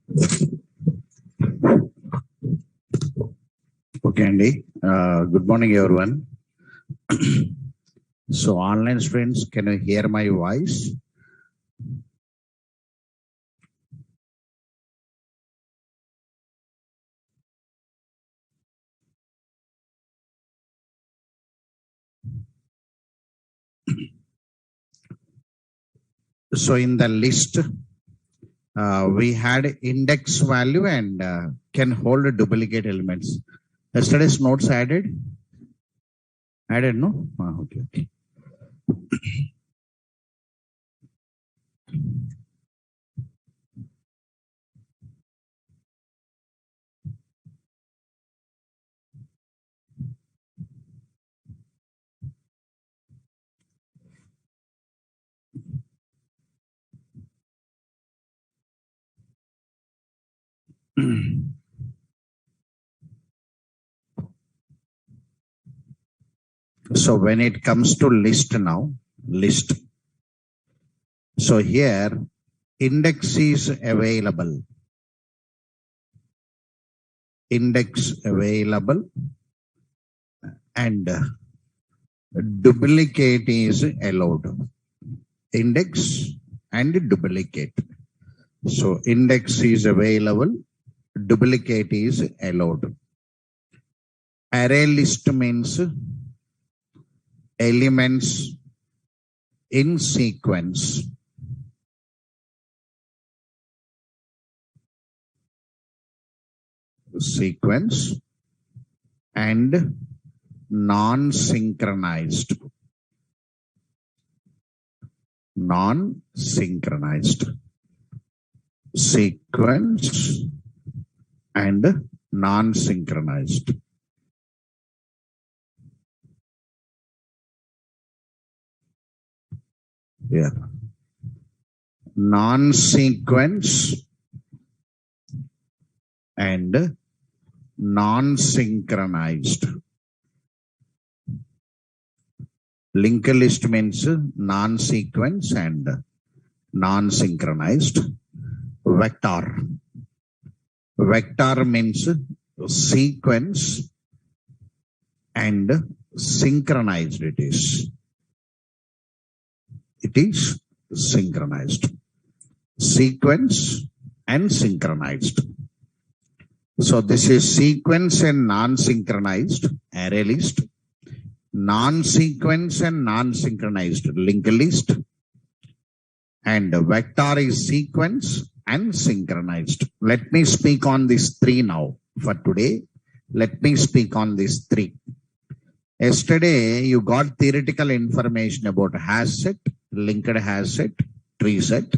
Okay, Andy. Good morning, everyone. So, online students, can you hear my voice? So, in the list, we had index value and can hold duplicate elements. Yesterday's notes added? Added, no? Okay. So, when it comes to list now, list. So, here, index is available. Index available and duplicate is allowed. Index and duplicate. So index is available, duplicate is allowed. Array list means elements in sequence. Sequence and non-synchronized. Non-synchronized. Sequence and non-synchronized. Yeah. Non-sequence and non-synchronized. Linked list means non-sequence and non-synchronized. Vector. Vector means sequence and synchronized it is. It is synchronized. Sequence and synchronized. So this is sequence and non-synchronized array list. Non-sequence and non-synchronized linked list. And vector is sequence and synchronized. Let me speak on these three now. For today, let me speak on these three. Yesterday, you got theoretical information about hash set, linked hash set, tree set.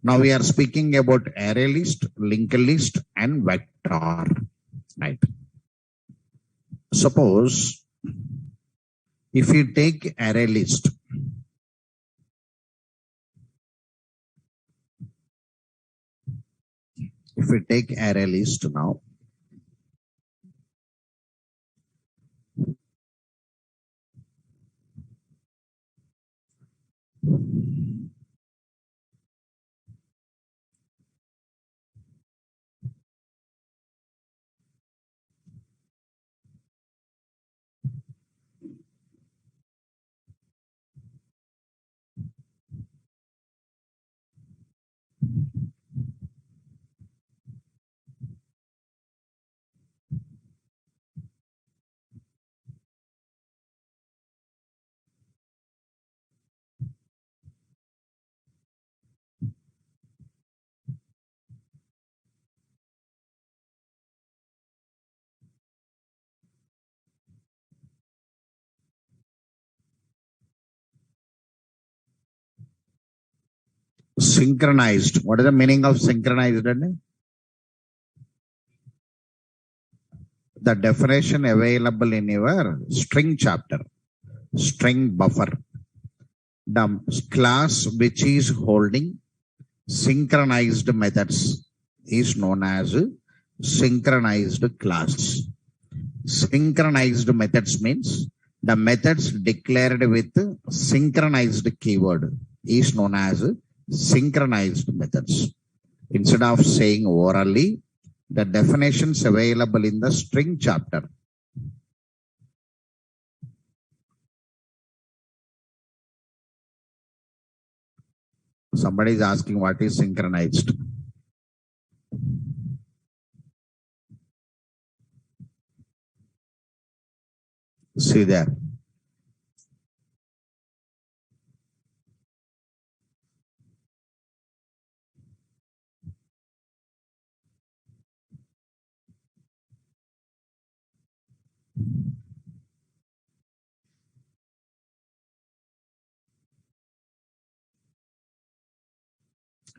Now we are speaking about array list, linked list, and vector. Right. Suppose if you take array list, if we take array list now, synchronized. What is the meaning of synchronized? The definition available in your string chapter, string buffer. The class which is holding synchronized methods is known as synchronized class. Synchronized methods means the methods declared with synchronized keyword is known as synchronized methods. Instead of saying orally, the definitions available in the string chapter. Somebody is asking what is synchronized. See there.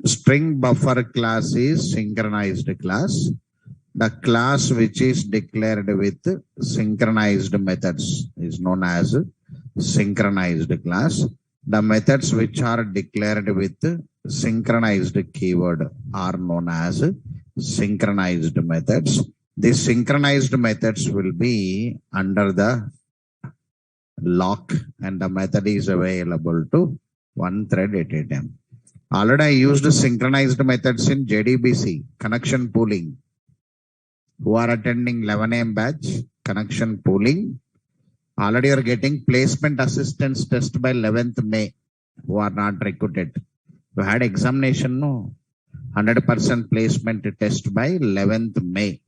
String buffer class is synchronized class. The class which is declared with synchronized methods is known as synchronized class. The methods which are declared with synchronized keyword are known as synchronized methods. These synchronized methods will be under the lock and the method is available to one thread at a time. Already I used synchronized methods in JDBC, connection pooling. Who are attending 11 AM batch, connection pooling. Already you are getting placement assistance test by 11th May, who are not recruited. You had examination, no? 100% placement test by 11th May.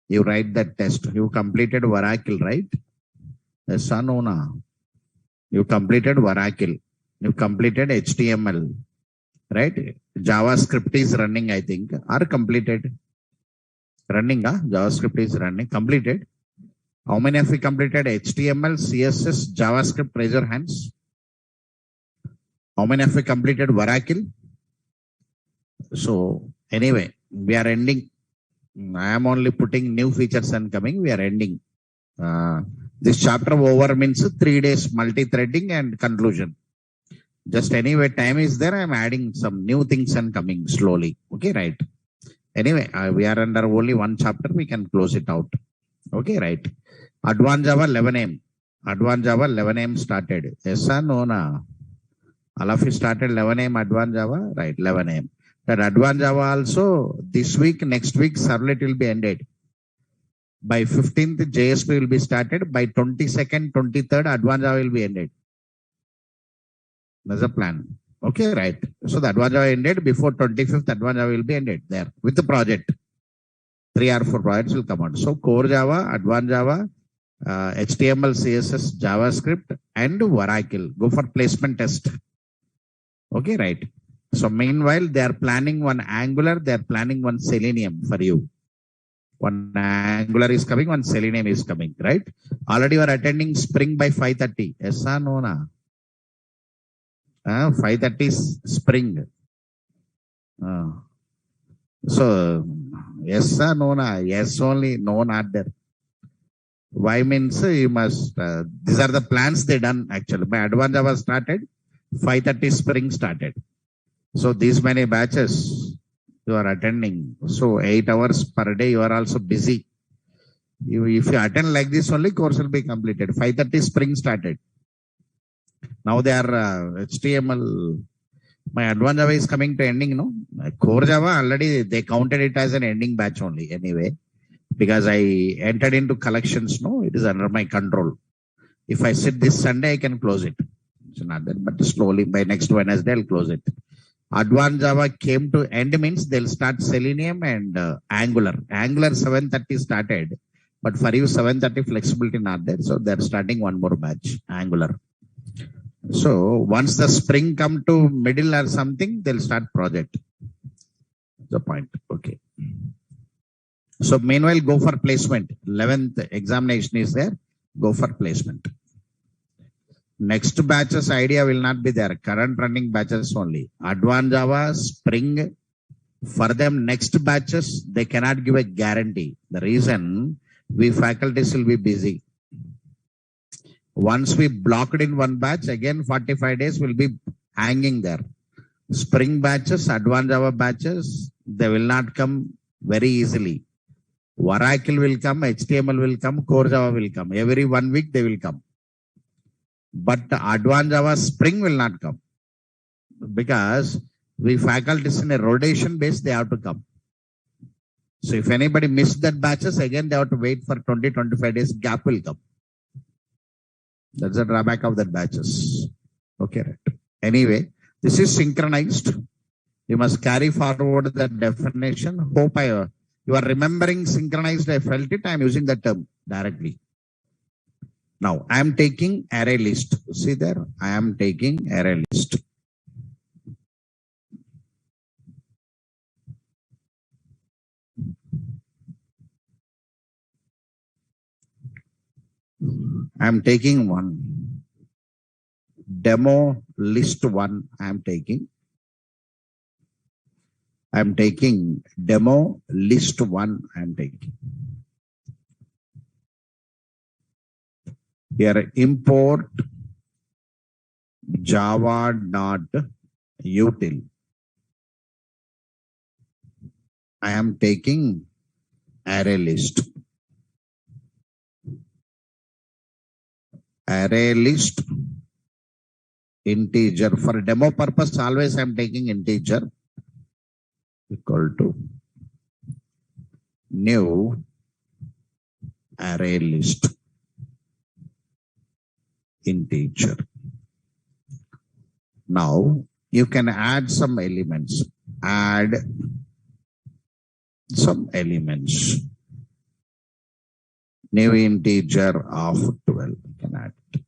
You write that test. You completed Oracle, right? Yes or no? Na? You completed Oracle. You completed HTML, right? JavaScript is running, I think, or completed. Running, JavaScript is running, completed. How many have we completed? HTML, CSS, JavaScript, raise your hands. How many have we completed Oracle? So, anyway, we are ending. I am only putting new features and coming. We are ending. This chapter over means 3 days multi-threading and conclusion. Just anyway, time is there. I am adding some new things and coming slowly. Okay, right. Anyway, we are under only one chapter. We can close it out. Okay, right. Advanced Java 11 AM. Advanced Java 11 AM started. Yes or no? Na? All of you started 11 AM Advanced Java? Right, 11 AM. That Advanced Java also this week, next week, servlet will be ended. By 15th, JSP will be started. By 22nd, 23rd, Advanced Java will be ended. That's a plan. Okay, right. So the Advanced Java ended before 25th. Advanced Java will be ended there with the project. 3 or 4 projects will come out. So Core Java, Advanced Java, HTML, CSS, JavaScript, and Oracle. Go for placement test. Okay, right. So meanwhile, they are planning one Angular. They are planning one Selenium for you. One Angular is coming, one Selenium is coming. Right. Already you are attending Spring by 5:30. Yes or no? Na? 5:30 Spring. So, yes or no? Na? Yes only, no not there. Why means you must, these are the plans they done actually. My Advanced Java started, 5:30 Spring started. So these many batches you are attending. So 8 hours per day you are also busy. If you attend like this only, course will be completed. 5:30 Spring started. Now they are HTML. My Advanced Java is coming to ending, no? Core Java already they counted it as an ending batch only anyway, because I entered into collections. No, it is under my control. If I sit this Sunday, I can close it. It's not that, but slowly by next Wednesday I'll close it. Advanced Java came to end means they'll start Selenium and Angular. Angular 7:30 started, but for you 7:30 flexibility not there, so they're starting one more batch Angular. So once the spring come to middle or something, they'll start project. That's the point. Okay. So meanwhile, go for placement. 11th examination is there. Go for placement. Next batches idea will not be there. Current running batches only. Advanced Java, Spring. For them, next batches, they cannot give a guarantee. The reason, we faculties will be busy. Once we blocked in one batch, again 45 days will be hanging there. Spring batches, Advanced Java batches, they will not come very easily. Oracle will come, HTML will come, Core Java will come. Every 1 week they will come. But Advanced Java Spring will not come. Because We faculties in a rotation base, they have to come. So if anybody missed that batches, again they have to wait for 20-25 days, gap will come. That's the drawback of that batches. Okay, right. Anyway, this is synchronized. You must carry forward that definition. Hope you are remembering synchronized. I felt it. I am using the term directly. Now I am taking array list. See there, I am taking array list. I am taking one. Demo list one. I am taking. I am taking demo list one. I am taking. Here import java.util. I am taking array list. Array list integer. For demo purpose, always I am taking integer equal to new array list integer. Now you can add some elements. Add some elements. New integer of 12. You can add it.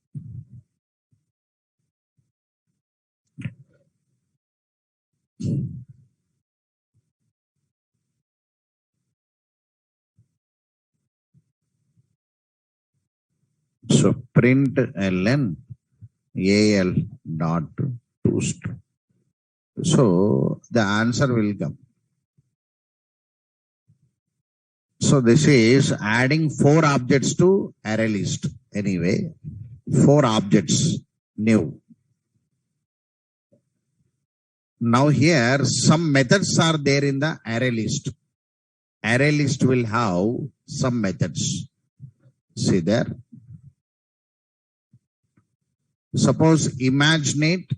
So print ln al dot toString. So the answer will come. So this is adding 4 objects to array list. Anyway, 4 objects new. Now here some methods are there in the array list. Array list will have some methods. See there. Suppose imaginate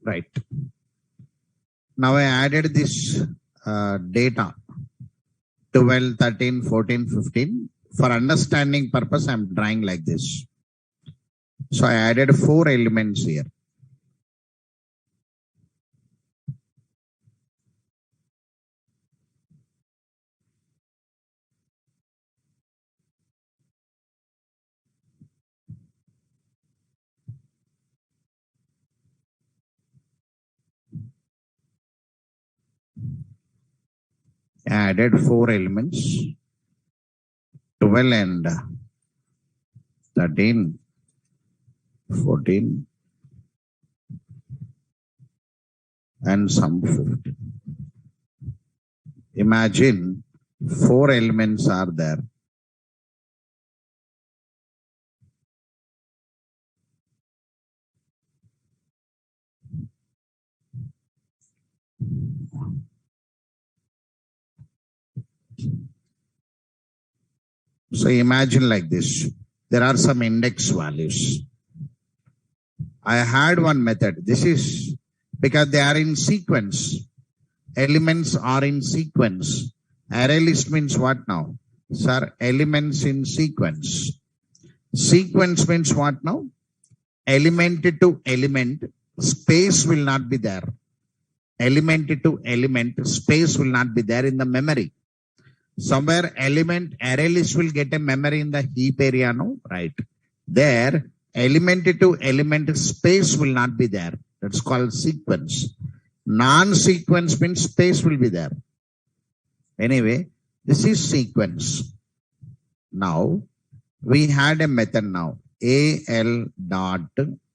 right. Now I added this data 12, 13, 14, 15. For understanding purpose, I am drawing like this. So I added 4 elements here. I added 4 elements, 12 and 13, 14, and some 15. Imagine 4 elements are there. So imagine like this. There are some index values. I had one method. This is because they are in sequence. Elements are in sequence. Array list means what now? Sir, elements in sequence. Sequence means what now? Element to element, space will not be there. Element to element, space will not be there in the memory. Somewhere element, array list will get a memory in the heap area, no? Right. There, element to element space will not be there. That's called sequence. Non-sequence means space will be there. Anyway, this is sequence. Now, we had a method now. AL dot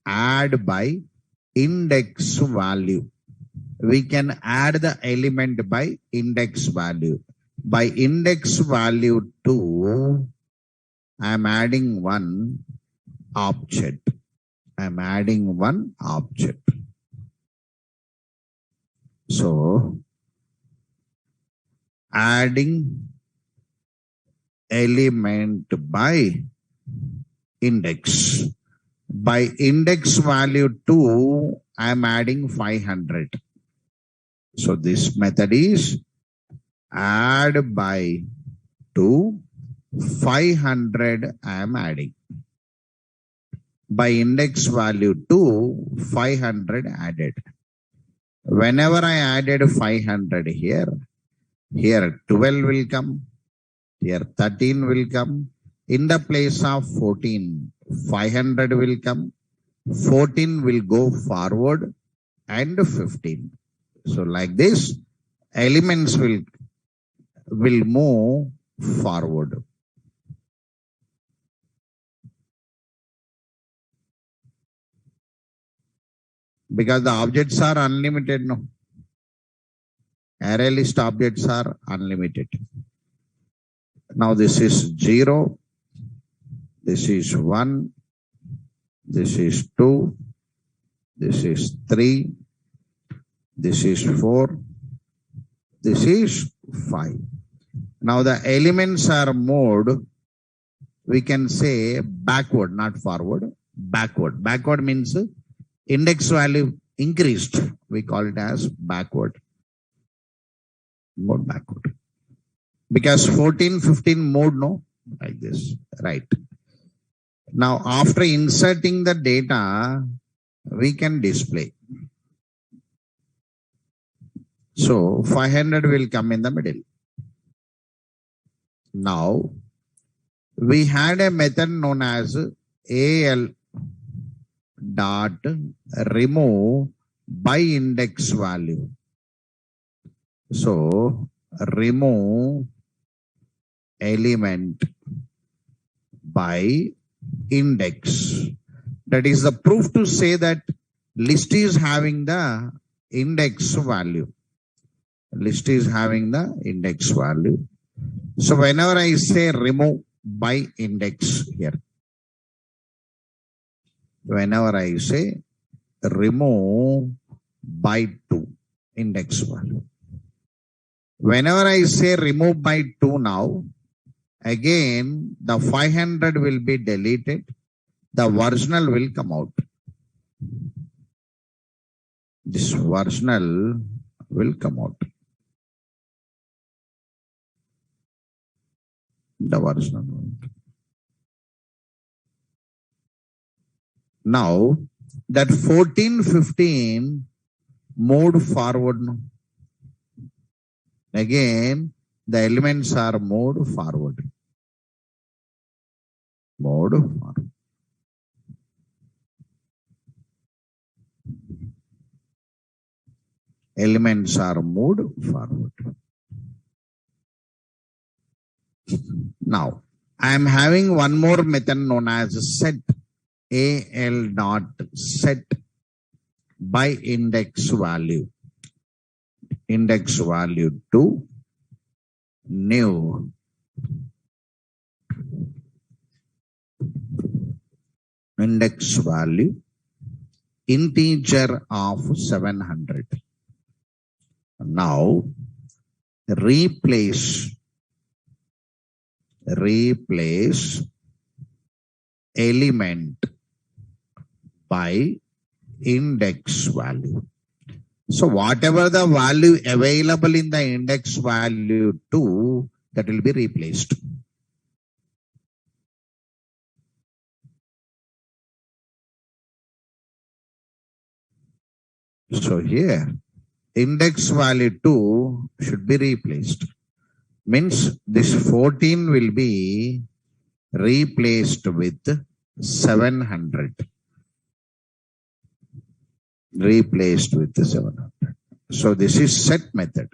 add by index value. We can add the element by index value. By index value 2, I am adding one object. I am adding one object. So, adding element by index. By index value 2, I am adding 500. So this method is add by 2, 500 I am adding. By index value 2, 500 added. Whenever I added 500 here 12 will come, here 13 will come. In the place of 14, 500 will come, 14 will go forward, and 15. So like this, elements will move forward. Because the objects are unlimited, no? Array list objects are unlimited. Now this is 0, this is 1, this is 2, this is 3, this is 4, this is 5. Now the elements are moved, we can say backward, not forward, backward. Backward means index value increased. We call it as backward. Mode backward. Because 14, 15 mode, no? Like this, right. Now after inserting the data, we can display. So 500 will come in the middle. Now we had a method known as AL dot remove by index value. So remove element by index. That is the proof to say that list is having the index value. List is having the index value. So whenever I say remove by index here, whenever I say remove by 2 index value, whenever I say remove by 2 now, again the 500 will be deleted, the original will come out. This original will come out. The original one. Now that 14, 15 moved forward. No? Again, the elements are moved forward. Moved forward. Elements are moved forward. Now, I am having one more method known as set. AL dot set by index value. Index value 2 new index value integer of 700. Now replace element by index value. So whatever the value available in the index value 2, that will be replaced. So here, index value 2 should be replaced. Means this 14 will be replaced with 700 replaced with the 700. So this is set method.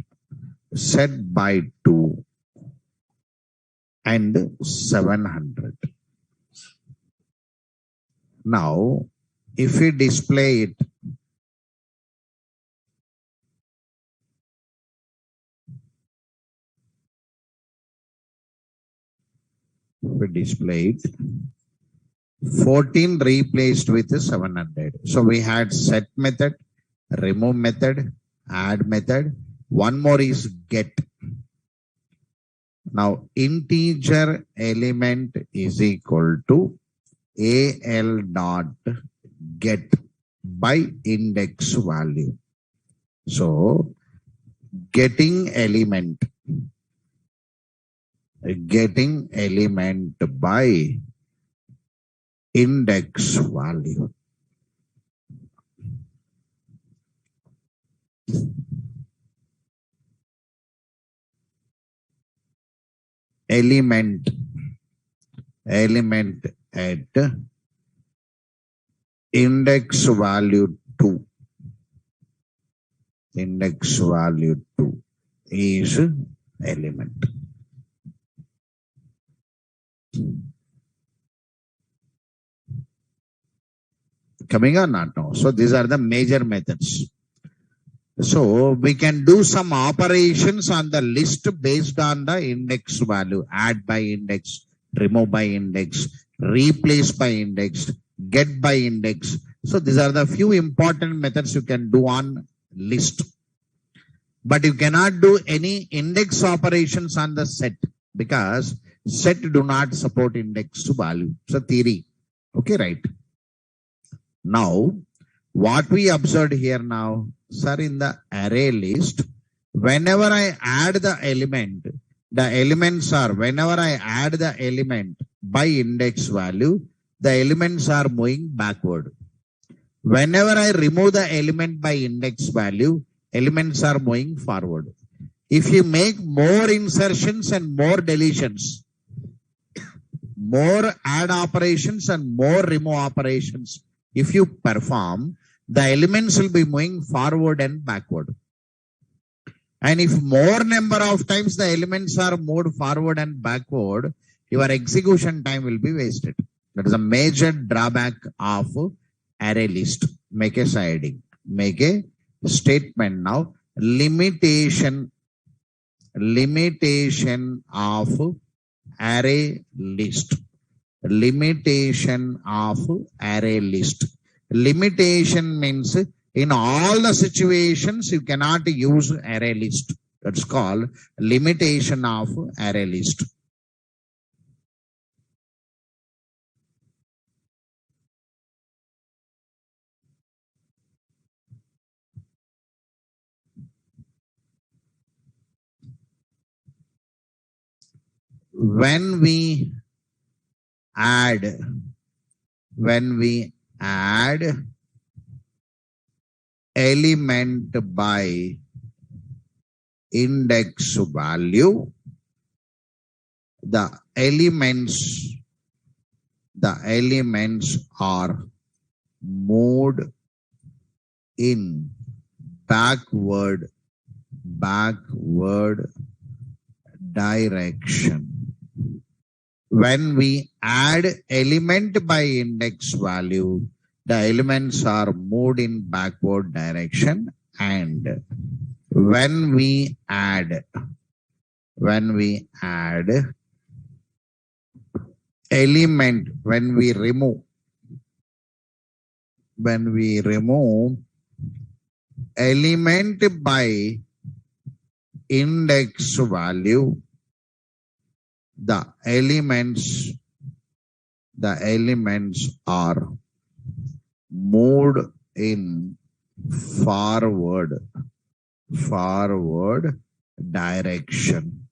Set by 2 and 700. Now, if we display it, we display it, 14 replaced with 700. So we had set method, remove method, add method. One more is get. Now integer element is equal to AL dot get by index value. So getting element by index value. Element at index value 2. Index value 2 is element. Coming or not now? So these are the major methods. So we can do some operations on the list based on the index value. Add by index, remove by index, replace by index, get by index. So these are the few important methods you can do on list. But you cannot do any index operations on the set because set do not support index value. So theory. Okay, right. Now, what we observed here now, sir, in the array list, whenever I add the elements are, whenever I add the element by index value, the elements are moving backward. Whenever I remove the element by index value, elements are moving forward. If you make more insertions and more deletions, more add operations and more remove operations, if you perform, the elements will be moving forward and backward. And if more number of times the elements are moved forward and backward, your execution time will be wasted. That is a major drawback of array list. Make a siding. Make a statement now. Limitation of array list. Limitation of array list. Limitation means in all the situations you cannot use array list. That's called limitation of array list. When we add element by index value, the elements are moved in backward direction. When we add element by index value, the elements are moved in backward direction, and when we add element, when we remove element by index value, the elements are moved in forward direction.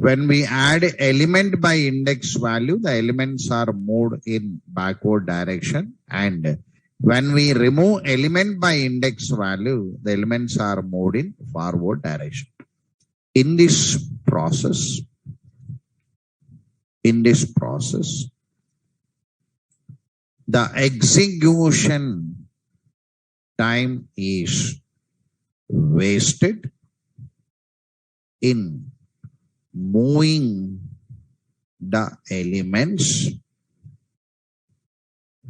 When we add element by index value, the elements are moved in backward direction, and when we remove element by index value, the elements are moved in forward direction. In this process, the execution time is wasted in moving the elements.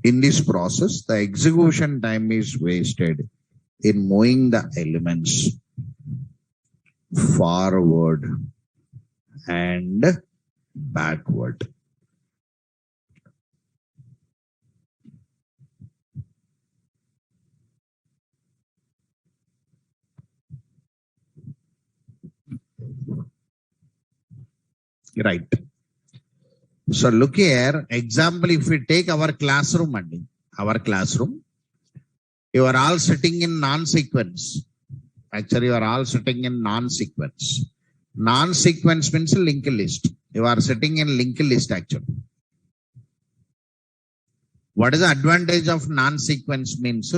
In this process, the execution time is wasted in moving the elements forward and backward. Right. So look here, example, if we take our classroom, you are all sitting in non-sequence. Actually, you are all sitting in non-sequence. Non-sequence means linked list. You are sitting in linked list actually. What is the advantage of non-sequence means?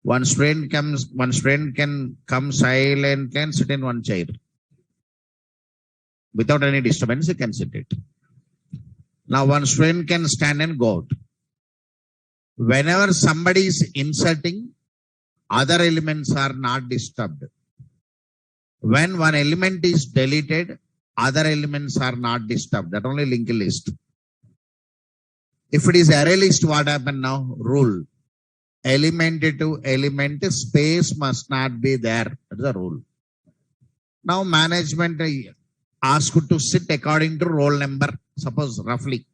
One student can come silently and sit in one chair. Without any disturbance, you can sit it. Now one student can stand and go out. Whenever somebody is inserting, other elements are not disturbed. When one element is deleted, other elements are not disturbed. That only linked list. If it is array list, what happen now? Rule. Element to element, space must not be there. That's the rule. Now management asked to sit according to roll number, suppose roughly.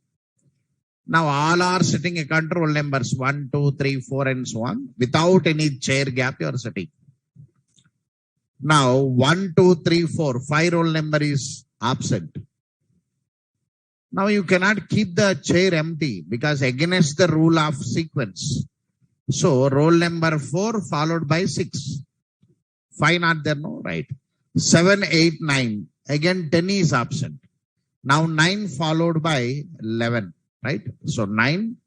Now all are sitting according to roll numbers 1, 2, 3, 4 and so on. Without any chair gap you are sitting. Now 1, 2, 3, 4, 5 roll number is absent. Now you cannot keep the chair empty because against the rule of sequence. So roll number 4 followed by 6. 5 not there, no? Right. 7, 8, 9. Again 10 is absent. Now 9 followed by 11. Right. So 9.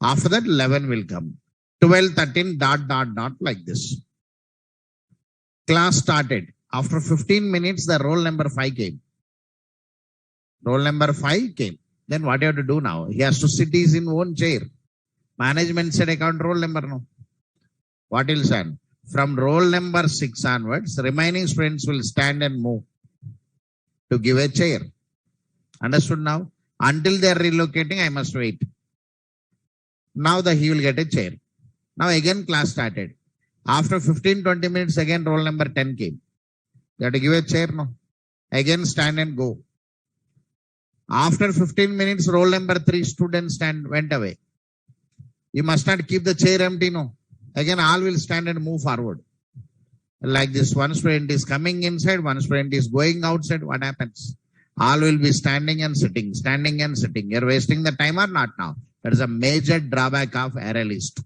After that 11 will come. 12, 13, dot, like this. Class started. After 15 minutes, the roll number 5 came. Roll number 5 came. Then what you have to do now? He has to sit his in own chair. Management said account roll number no. What will stand? From roll number 6 onwards, remaining students will stand and move to give a chair. Understood now? Until they are relocating, I must wait. Now he will get a chair. Now again class started. After 15-20 minutes, again roll number 10 came. You have to give a chair, no? Again stand and go. After 15 minutes, roll number 3 students went away. You must not keep the chair empty, no? Again all will stand and move forward. Like this, one student is coming inside, one student is going outside. What happens? All will be standing and sitting. You're wasting the time or not now? That is a major drawback of array list.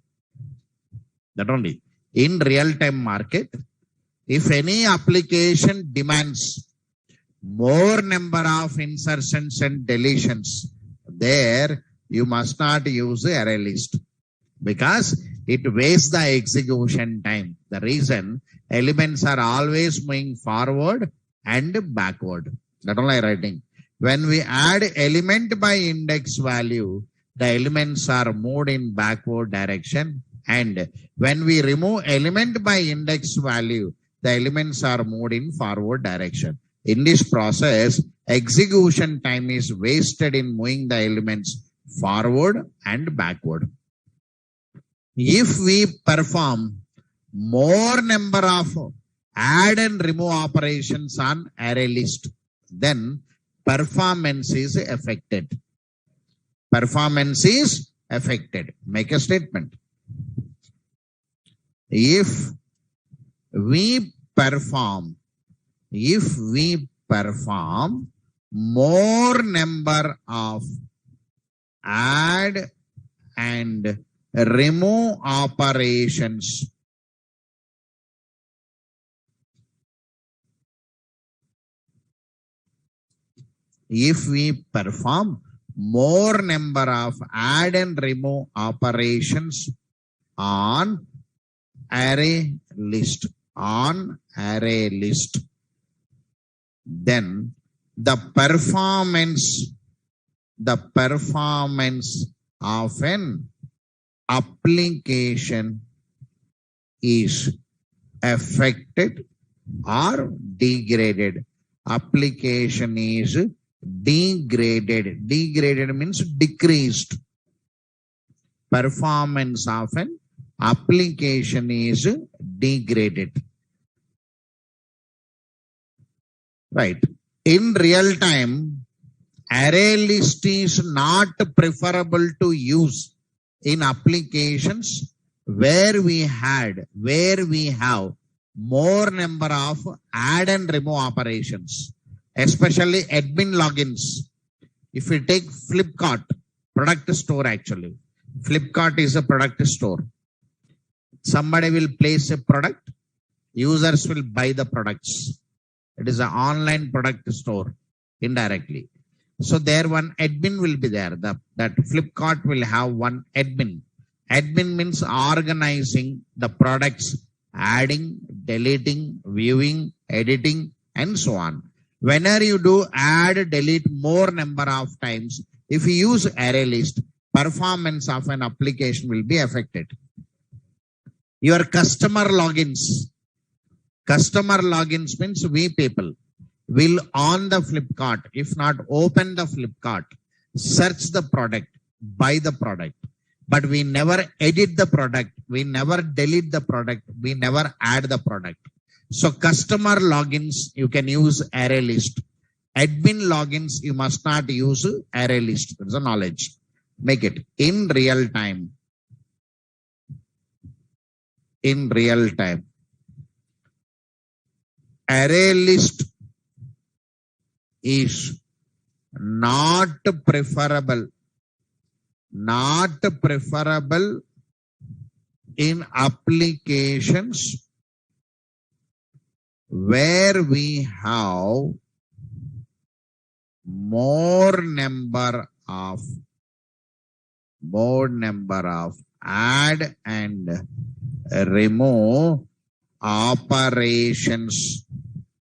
That only. In real-time market, if any application demands more number of insertions and deletions, there you must not use the array list because it wastes the execution time. The reason elements are always moving forward and backward. That only writing. When we add element by index value, the elements are moved in backward direction. And when we remove element by index value, the elements are moved in forward direction. In this process, execution time is wasted in moving the elements forward and backward. If we perform more number of add and remove operations on array list, then performance is affected. Performance is affected. Make a statement. If we perform more number of add and remove operations if we perform more number of add and remove operations on array list, then the performance of an application is affected or degraded. Application is degraded. Degraded means decreased. Performance of an application is degraded. Right. In real time, array list is not preferable to use in applications where we have more number of add and remove operations, especially admin logins. If we take Flipkart, product store actually. Flipkart is a product store. Somebody will place a product, users will buy the products. It is an online product store indirectly. So there one admin will be there. That Flipkart will have one admin. Admin means organizing the products, adding, deleting, viewing, editing, and so on. Whenever you do add, delete more number of times, if you use array list, performance of an application will be affected. Your customer logins means we people will on the Flipkart, if not open the Flipkart, search the product, buy the product. But we never edit the product. We never delete the product. We never add the product. So customer logins, you can use array list. Admin logins, you must not use array list. That's a knowledge. Make it in real time. In real time. Array list is not preferable in applications where we have more number of add and remove operations,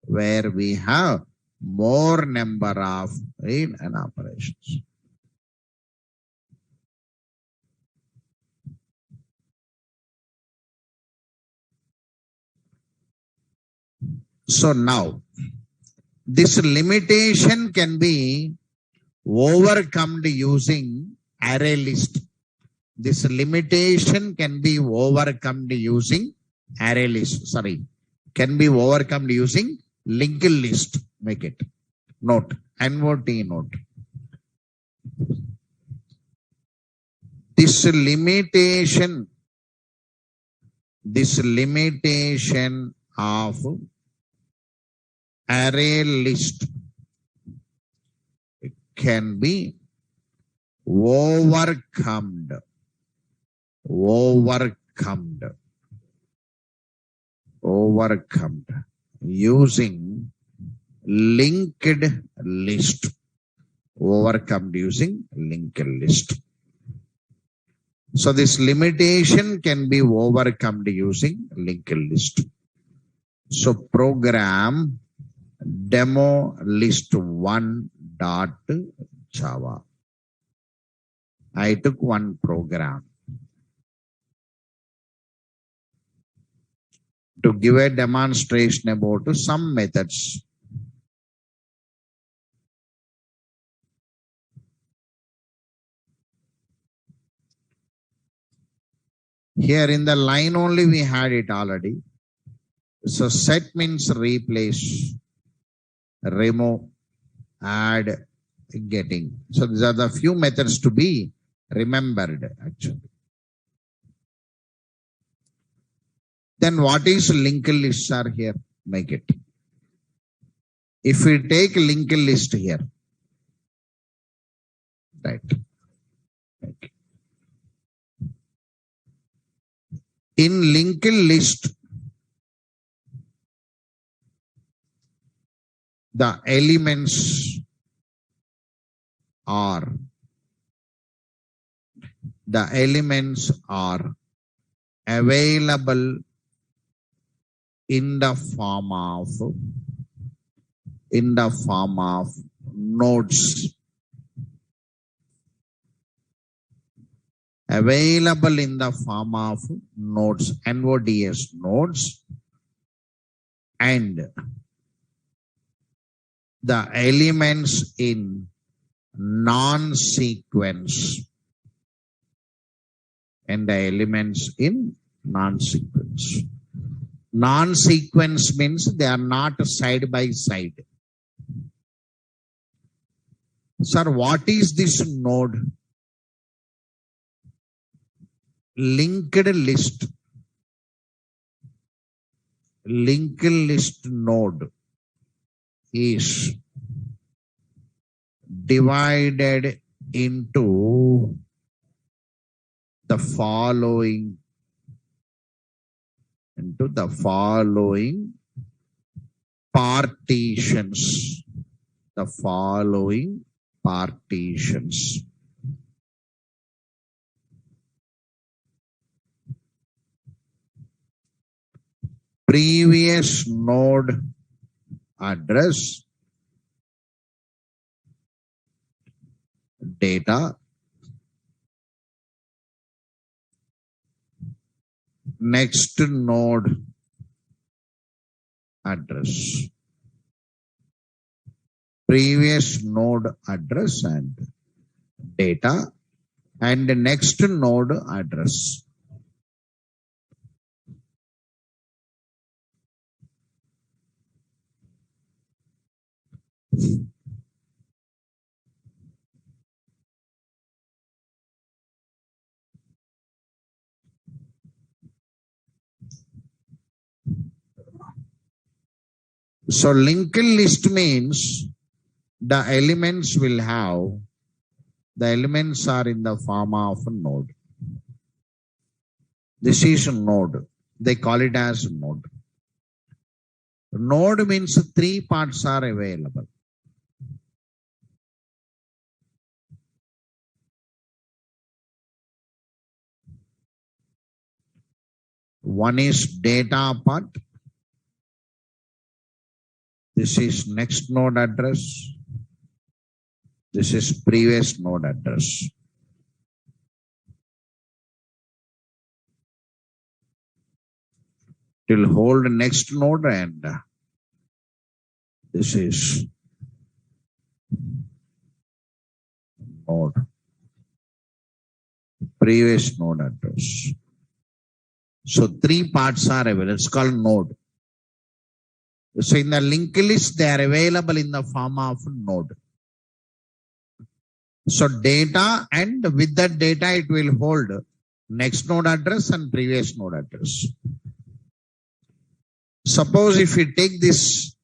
where we have more number of read and operations. So now, this limitation can be overcome using array list. This limitation can be overcome using array list. Can be overcome using linked list. Make it. Note. NOT note. This limitation of array list can be overcome using linked list. Overcome using linked list. So this limitation can be overcome using linked list. So program demo list1.java. I took one program to give a demonstration about some methods. Here in the line only we had it already. So set means replace, remove, add, getting. So these are the few methods to be remembered actually. Then what is linked lists are here? Make it. If we take linked list here, right? Okay. In linked list, the elements are the elements are available in the form of nodes. Available in the form of nodes, NODS, nodes, and the elements in non-sequence. And the elements in non-sequence. Non-sequence means they are not side by side. Sir, what is this node? Linked list. Linked list node is divided into the following partitions. The following partitions. Previous node address, data, next node address, previous node address and data, and next node address. So linked list means the elements are in the form of a node. This is a node. They call it as a node. Node means three parts are available. One is data part. This is next node address. This is previous node address. It will hold next node and this is node. Previous node address. So three parts are available. It's called node. So in the linked list, they are available in the form of node. So data, and with that data, it will hold next node address and previous node address. Suppose if we take this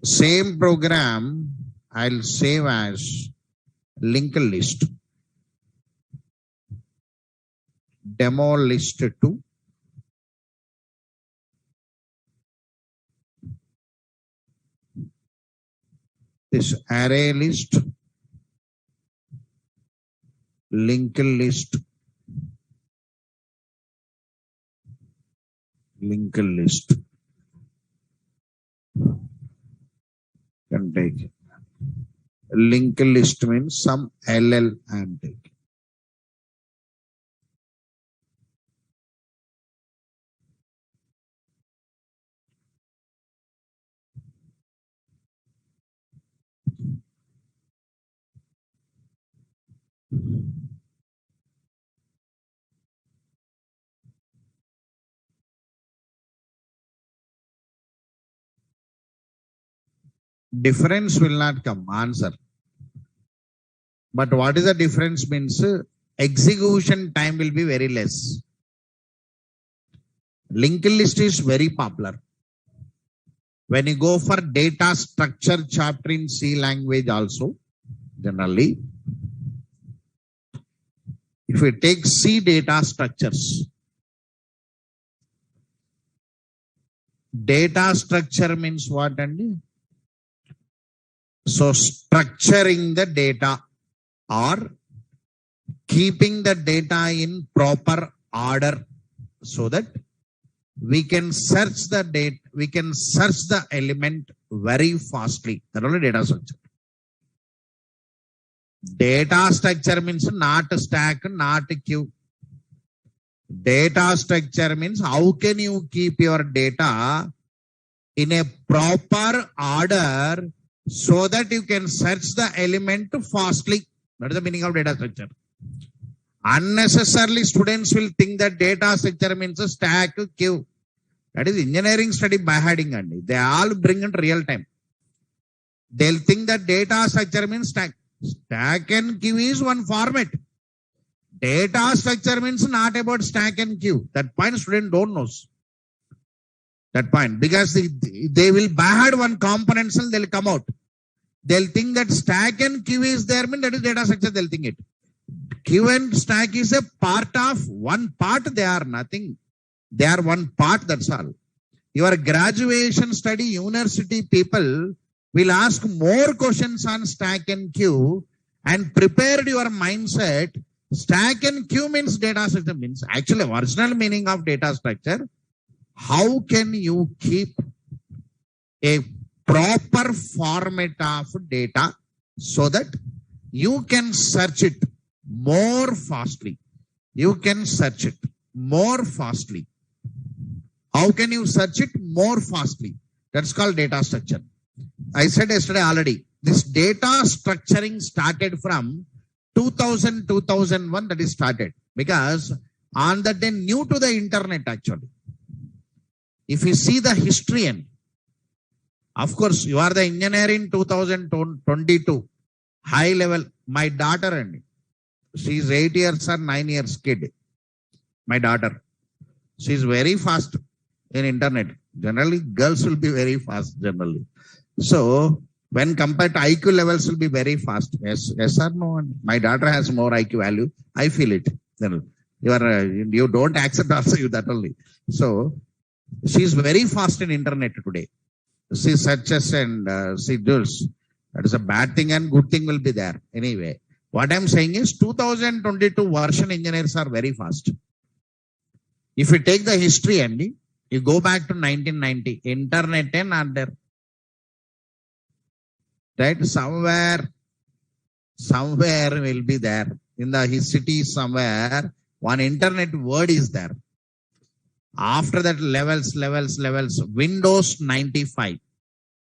same program, I'll save as linked list. Demo list 2. This array list, linked list, linked list. Can take linked list means some LL and take. Difference will not come, answer. But what is the difference means execution time will be very less. Linked list is very popular. When you go for data structure chapter in C language also, generally, if we take C data structures, data structure means what, Andy? So structuring the data or keeping the data in proper order so that we can search the data, we can search the element very fastly. That only data structure. Data structure means not stack, not queue. Data structure means how can you keep your data in a proper order so that you can search the element fastly. That is the meaning of data structure. Unnecessarily, students will think that data structure means a stack, queue. That is engineering study by heading only. They all bring it real time. They'll think that data structure means stack. Stack and queue is one format. Data structure means not about stack and queue. That point student don't know. That point, because they will buy one components and they'll come out. They'll think that stack and queue is there, mean that is data structure, they'll think it. Queue and stack is a part of one part, they are nothing. They are one part, that's all. Your graduation study university people will ask more questions on stack and queue and prepared your mindset. Stack and queue means data structure means actually original meaning of data structure. How can you keep a proper format of data so that you can search it more fastly? You can search it more fastly. How can you search it more fastly? That's called data structure. I said yesterday already, this data structuring started from 2000, 2001 that is started. Because on that day, new to the internet actually. If you see the history, and of course, you are the engineer in 2022, high level. My daughter, and she is 8 years or 9 years kid. My daughter, she is very fast in internet. Generally, girls will be very fast generally. So, when compared to IQ levels will be very fast. Yes or no? My daughter has more IQ value. I feel it. You don't accept also you that only. So, she is very fast in internet today. She searches and she does. That is a bad thing and good thing will be there. Anyway, what I'm saying is 2022 version engineers are very fast. If you take the history and you go back to 1990, internet and not there. Right? Somewhere will be there. In the city somewhere, one internet word is there. After that, levels, Windows 95.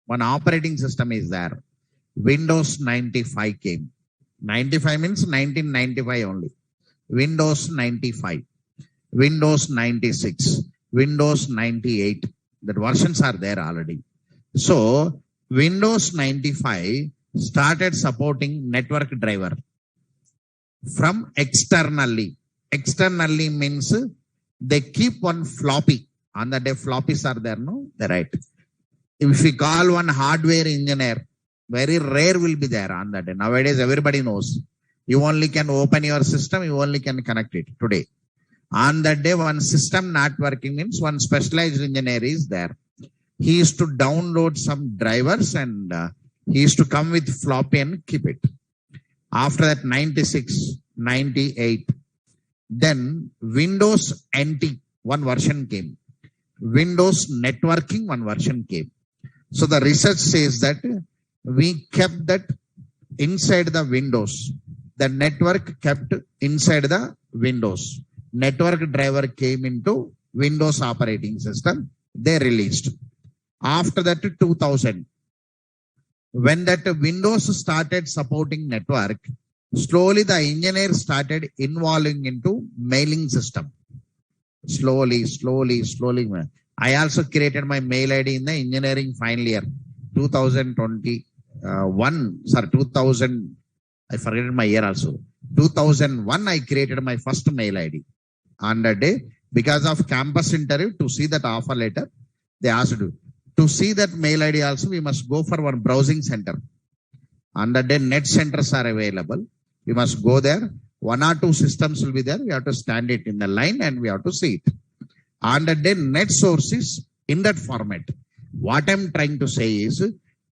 One operating system is there. Windows 95 came. 95 means 1995 only. Windows 95. Windows 96. Windows 98. That versions are there already. So, Windows 95 started supporting network driver from externally. Externally means they keep one floppy. On the day floppies are there, no? They're right. If we call one hardware engineer, very rare will be there on that day. Nowadays, everybody knows. You only can open your system, you only can connect it today. On that day, one system not working means one specialized engineer is there. He is to download some drivers and he is to come with floppy and keep it. After that, 96, 98. Then Windows NT, one version came. Windows networking, one version came. So the research says that we kept that inside the Windows. The network kept inside the Windows. Network driver came into Windows operating system. They released. After that, 2000. When that Windows started supporting network, slowly the engineer started involving into mailing system. Slowly. I also created my mail ID in the engineering final year, 2000, I forget my year also. 2001, I created my first mail ID. On that day, because of campus interview, to see that offer letter, they asked to see that mail ID also, we must go for one browsing center. On that day, net centers are available. We must go there. 1 or 2 systems will be there. We have to stand it in the line and we have to see it. On that day, net source is in that format. What I'm trying to say is,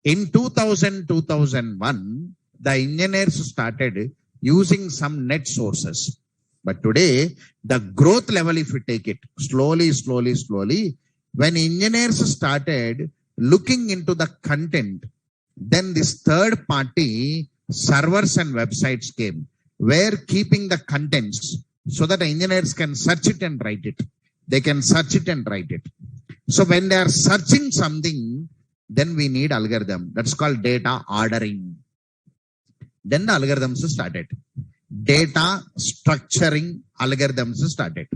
In 2001, the engineers started using some net sources. But today, the growth level, if you take it slowly, when engineers started looking into the content, then this third party servers and websites came, where keeping the contents so that engineers can search it and write it. They can search it and write it. So when they are searching something, then we need algorithm. That's called data ordering. Then the algorithms started. Data structuring algorithms started.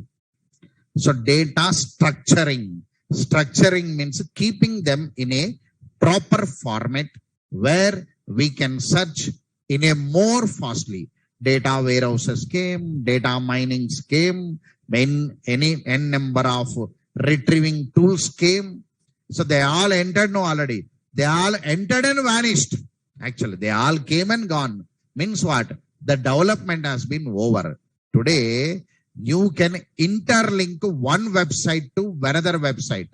So data structuring. Structuring means keeping them in a proper format where we can search in a more fastly. Data warehouses came, data minings came, n number of retrieving tools came. So they all entered already. They all entered and vanished. Actually, they all came and gone. Means what? The development has been over. Today, you can interlink one website to another website.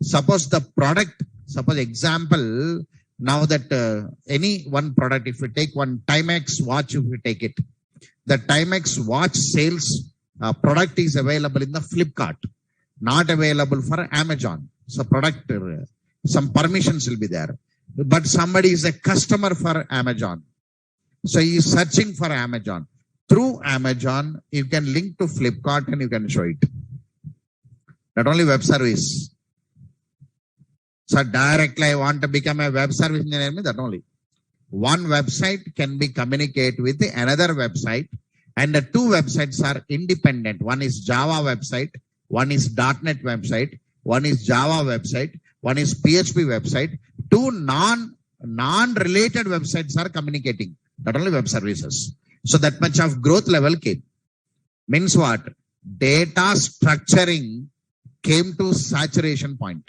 Suppose the product, example, now that any one product, if you take one Timex watch, if you take it, the Timex watch sales product is available in the Flipkart, not available for Amazon. So product, some permissions will be there. But somebody is a customer for Amazon. So he is searching for Amazon. Through Amazon, you can link to Flipkart and you can show it. Not only web service. So directly I want to become a web service engineer, that only. One website can be communicate with another website, and the two websites are independent. One is Java website, one is .NET website, one is Java website, one is PHP website. Two non-related websites are communicating, not only web services. So that much of growth level came. Means what? Data structuring came to saturation point.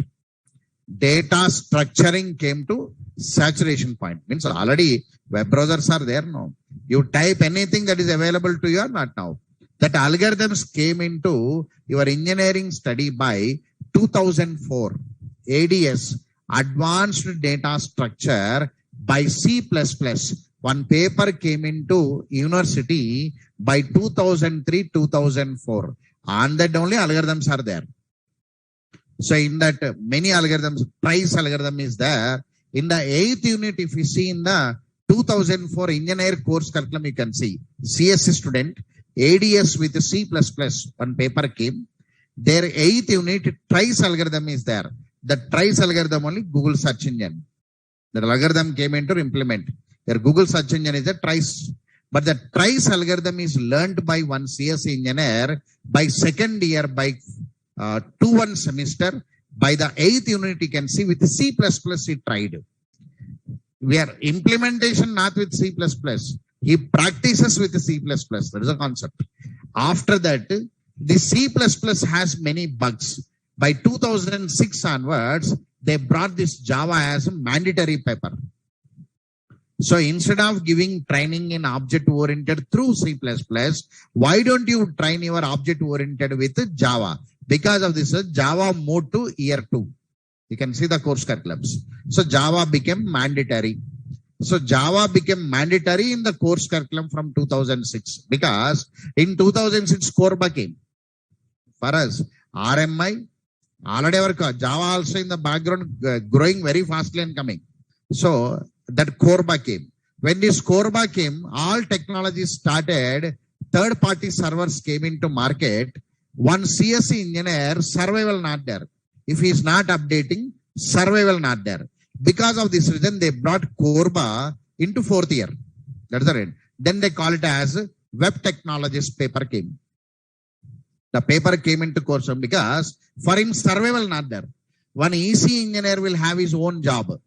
Data structuring came to saturation point. Means already web browsers are there now. You type anything that is available to you or not now. That algorithms came into your engineering study by 2004. ADS, Advanced Data Structure by C++. One paper came into university by 2003-2004. On that only algorithms are there. So in that many algorithms, price algorithm is there. In the 8th unit, if you see in the 2004 engineer course curriculum, you can see CSC student, ADS with C++, one paper came. Their 8th unit, trice algorithm is there. The trice algorithm only Google search engine. The algorithm came into implement. Their Google search engine is a trice. But the trice algorithm is learned by one CSC engineer by second year, by 2-1 semester. By the 8th unit, you can see with C++ he tried. We are implementation not with C++. He practices with C++. That is a concept. After that, the C++ has many bugs. By 2006 onwards, they brought this Java as a mandatory paper. So instead of giving training in object-oriented through C++, why don't you train your object-oriented with Java? Because of this, Java moved to year 2. You can see the course curriculums. So Java became mandatory. So Java became mandatory in the course curriculum from 2006. Because in 2006, Corba came. For us, RMI, already our Java also in the background growing very fastly and coming. So that Corba came. When this Corba came, all technologies started, third-party servers came into market. One CSC engineer, survival not there. If he is not updating, survival not there. Because of this reason, they brought Corba into 4th year. That's the reason. Then they call it as web technologies paper came. The paper came into course because for him survival not there. One EC engineer will have his own job.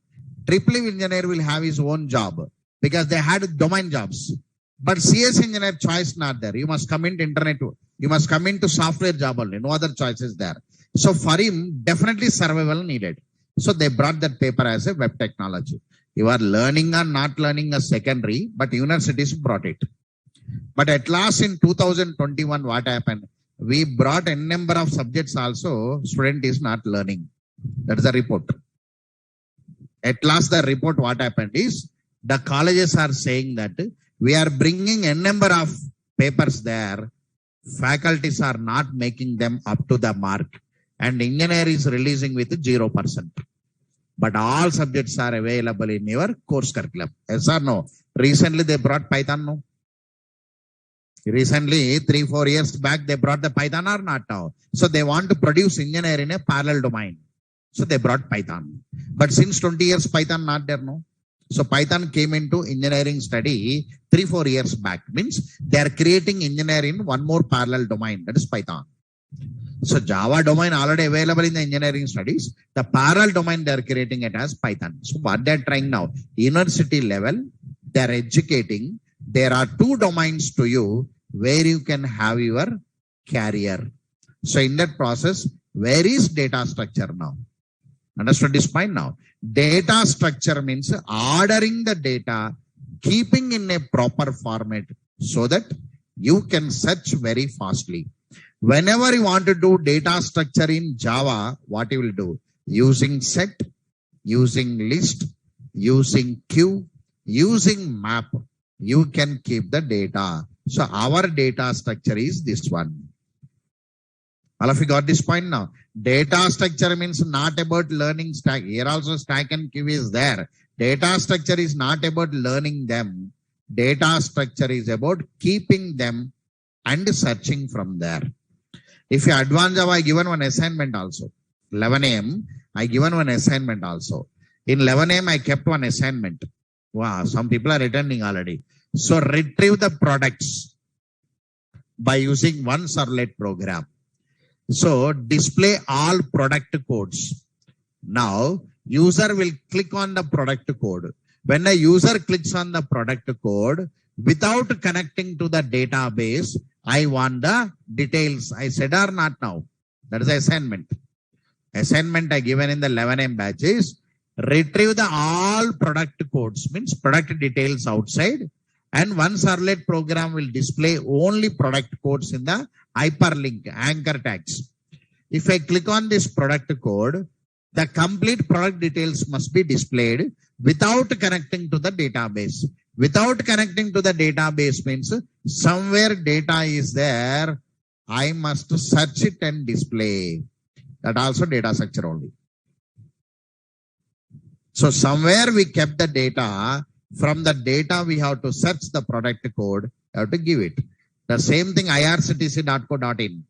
Triple engineer will have his own job because they had domain jobs. But CS engineer choice not there. You must come into internet. You must come into software job only. No other choice is there. So for him, definitely survival needed. So they brought that paper as a web technology. You are learning or not learning a secondary, but universities brought it. But at last in 2021, what happened? We brought a number of subjects also. Student is not learning. That is the report. At last, the report, what happened is, the colleges are saying that we are bringing a number of papers there. Faculties are not making them up to the mark. And engineer is releasing with 0%. But all subjects are available in your course curriculum. Yes or no? Recently, they brought Python, no? Recently, 3-4 years back, they brought the Python or not now? So they want to produce engineer in a parallel domain. So they brought Python. But since 20 years, Python not there, no? So Python came into engineering study 3-4 years back. Means they are creating engineer in one more parallel domain. That is Python. So Java domain already available in the engineering studies. The parallel domain they are creating it as Python. So what they are trying now? University level, they are educating. There are 2 domains to you where you can have your career. So in that process, where is data structure now? Understood this point now? Data structure means ordering the data, keeping in a proper format so that you can search very fastly. Whenever you want to do data structure in Java, what you will do? Using set, using list, using queue, using map, you can keep the data. So our data structure is this one. All of you got this point now? Data structure means not about learning stack. Here also stack and queue is there. Data structure is not about learning them. Data structure is about keeping them and searching from there. If you advance Java, I given one assignment also. 11 AM, I given one assignment also. In 11 AM, I kept one assignment. Wow, some people are returning already. So retrieve the products by using one servlet program. So display all product codes. Now user will click on the product code. When a user clicks on the product code, without connecting to the database, I want the details. I said or not now? That is the assignment. Assignment I given in the 11 AM batch is retrieve the all product codes, means product details outside, and one servlet program will display only product codes in the hyperlink anchor tags. If I click on this product code, the complete product details must be displayed without connecting to the database. Without connecting to the database means somewhere data is there. I must search it and display. That also data structure only. So somewhere we kept the data. From the data, we have to search the product code. We have to give it. The same thing irctc.co.in.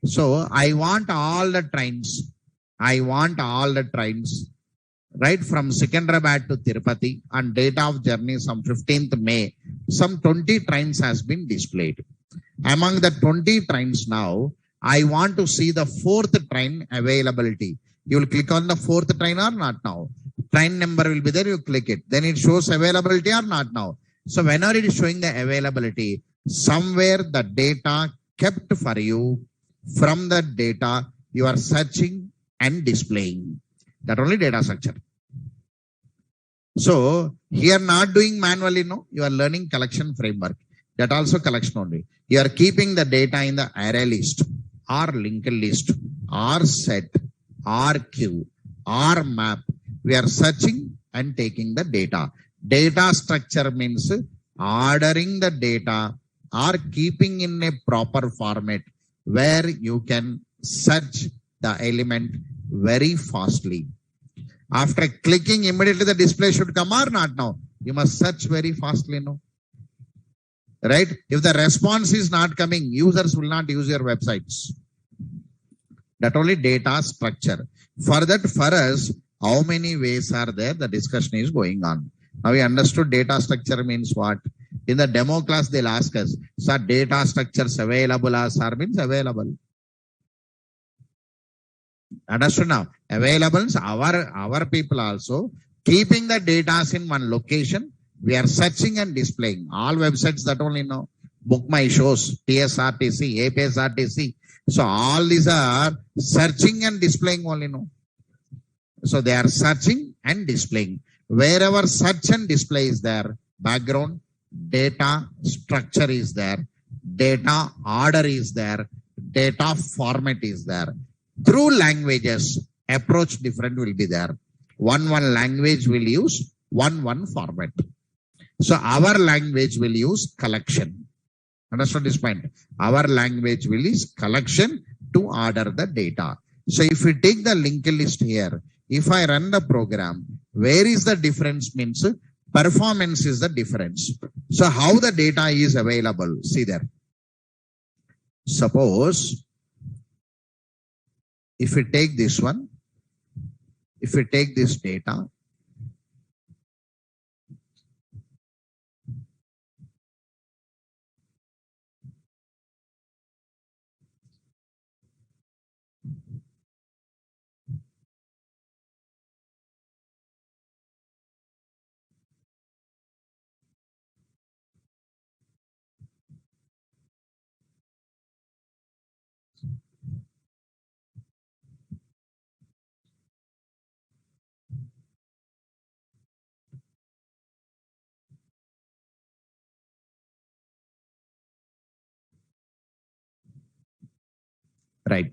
So I want all the trains. I want all the trains. Right from Secunderabad to Tirupati on date of journey, some 15th May, some 20 trains has been displayed. Among the 20 trains now, I want to see the 4th train availability. You will click on the 4th train or not now? Train number will be there, you click it. Then it shows availability or not now? So whenever it is showing the availability, somewhere the data kept for you, from the data, you are searching and displaying. That only data structure. So here not doing manually, no, you are learning collection framework. That also collection only. You are keeping the data in the array list or linked list or set or queue or map. We are searching and taking the data. Data structure means ordering the data or keeping in a proper format where you can search the element very fastly. After clicking, immediately the display should come or not now? You must search very fastly, no? Right? If the response is not coming, users will not use your websites. That only data structure. For that, for us, how many ways are there? The discussion is going on. Now we understood data structure means what? In the demo class, they'll ask us, sir, data structures available as sir means available. Understood now? Available is our people also keeping the data in one location. We are searching and displaying. All websites that only know. Book My Shows, TSRTC, APSRTC. So all these are searching and displaying only know. So they are searching and displaying. Wherever search and display is there, background, data structure is there, data order is there, data format is there. Through languages, approach different will be there. One language will use one format. So our language will use collection. Understand this point? Our language will use collection to order the data. So if we take the linked list here, if I run the program, where is the difference means performance is the difference. So how the data is available? See there. Suppose if we take this one, if we take this data, right?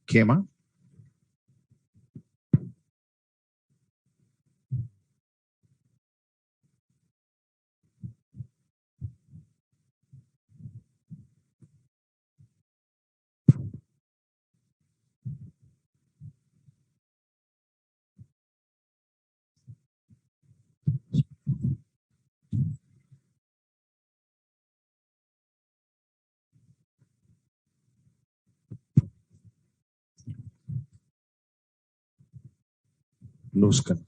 Kema? Lose connection.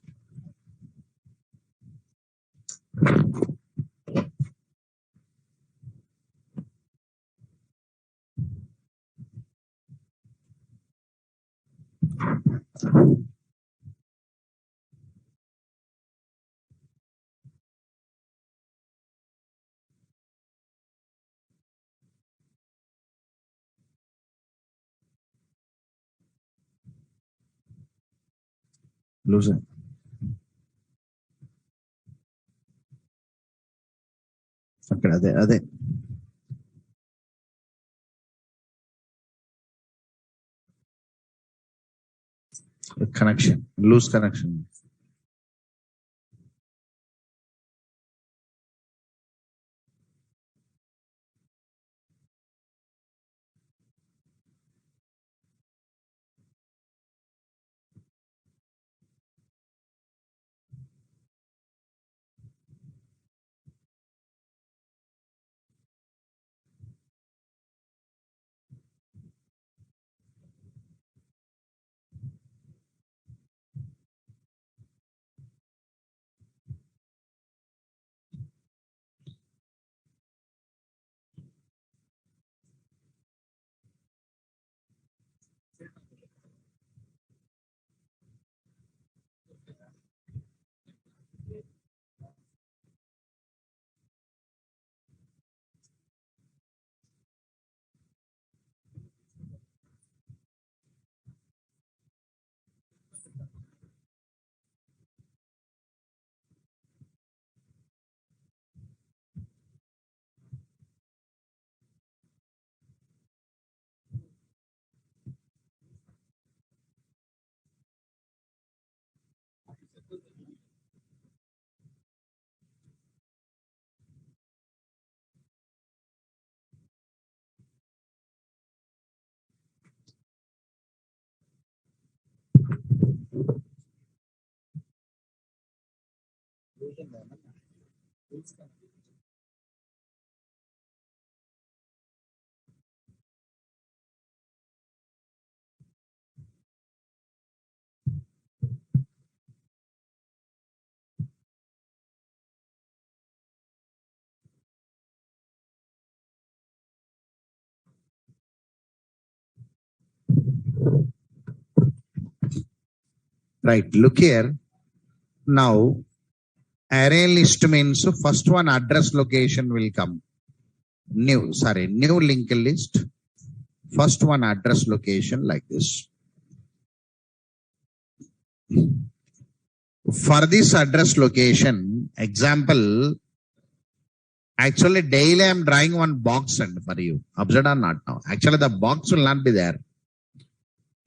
Lose it. అక్కడ అదే connection, lose connection. Right. Look here. Now Array list means first one address location will come. New linked list. First one address location like this. For this address location, example, actually daily I am drawing one box and for you. Observe or not now. Actually the box will not be there.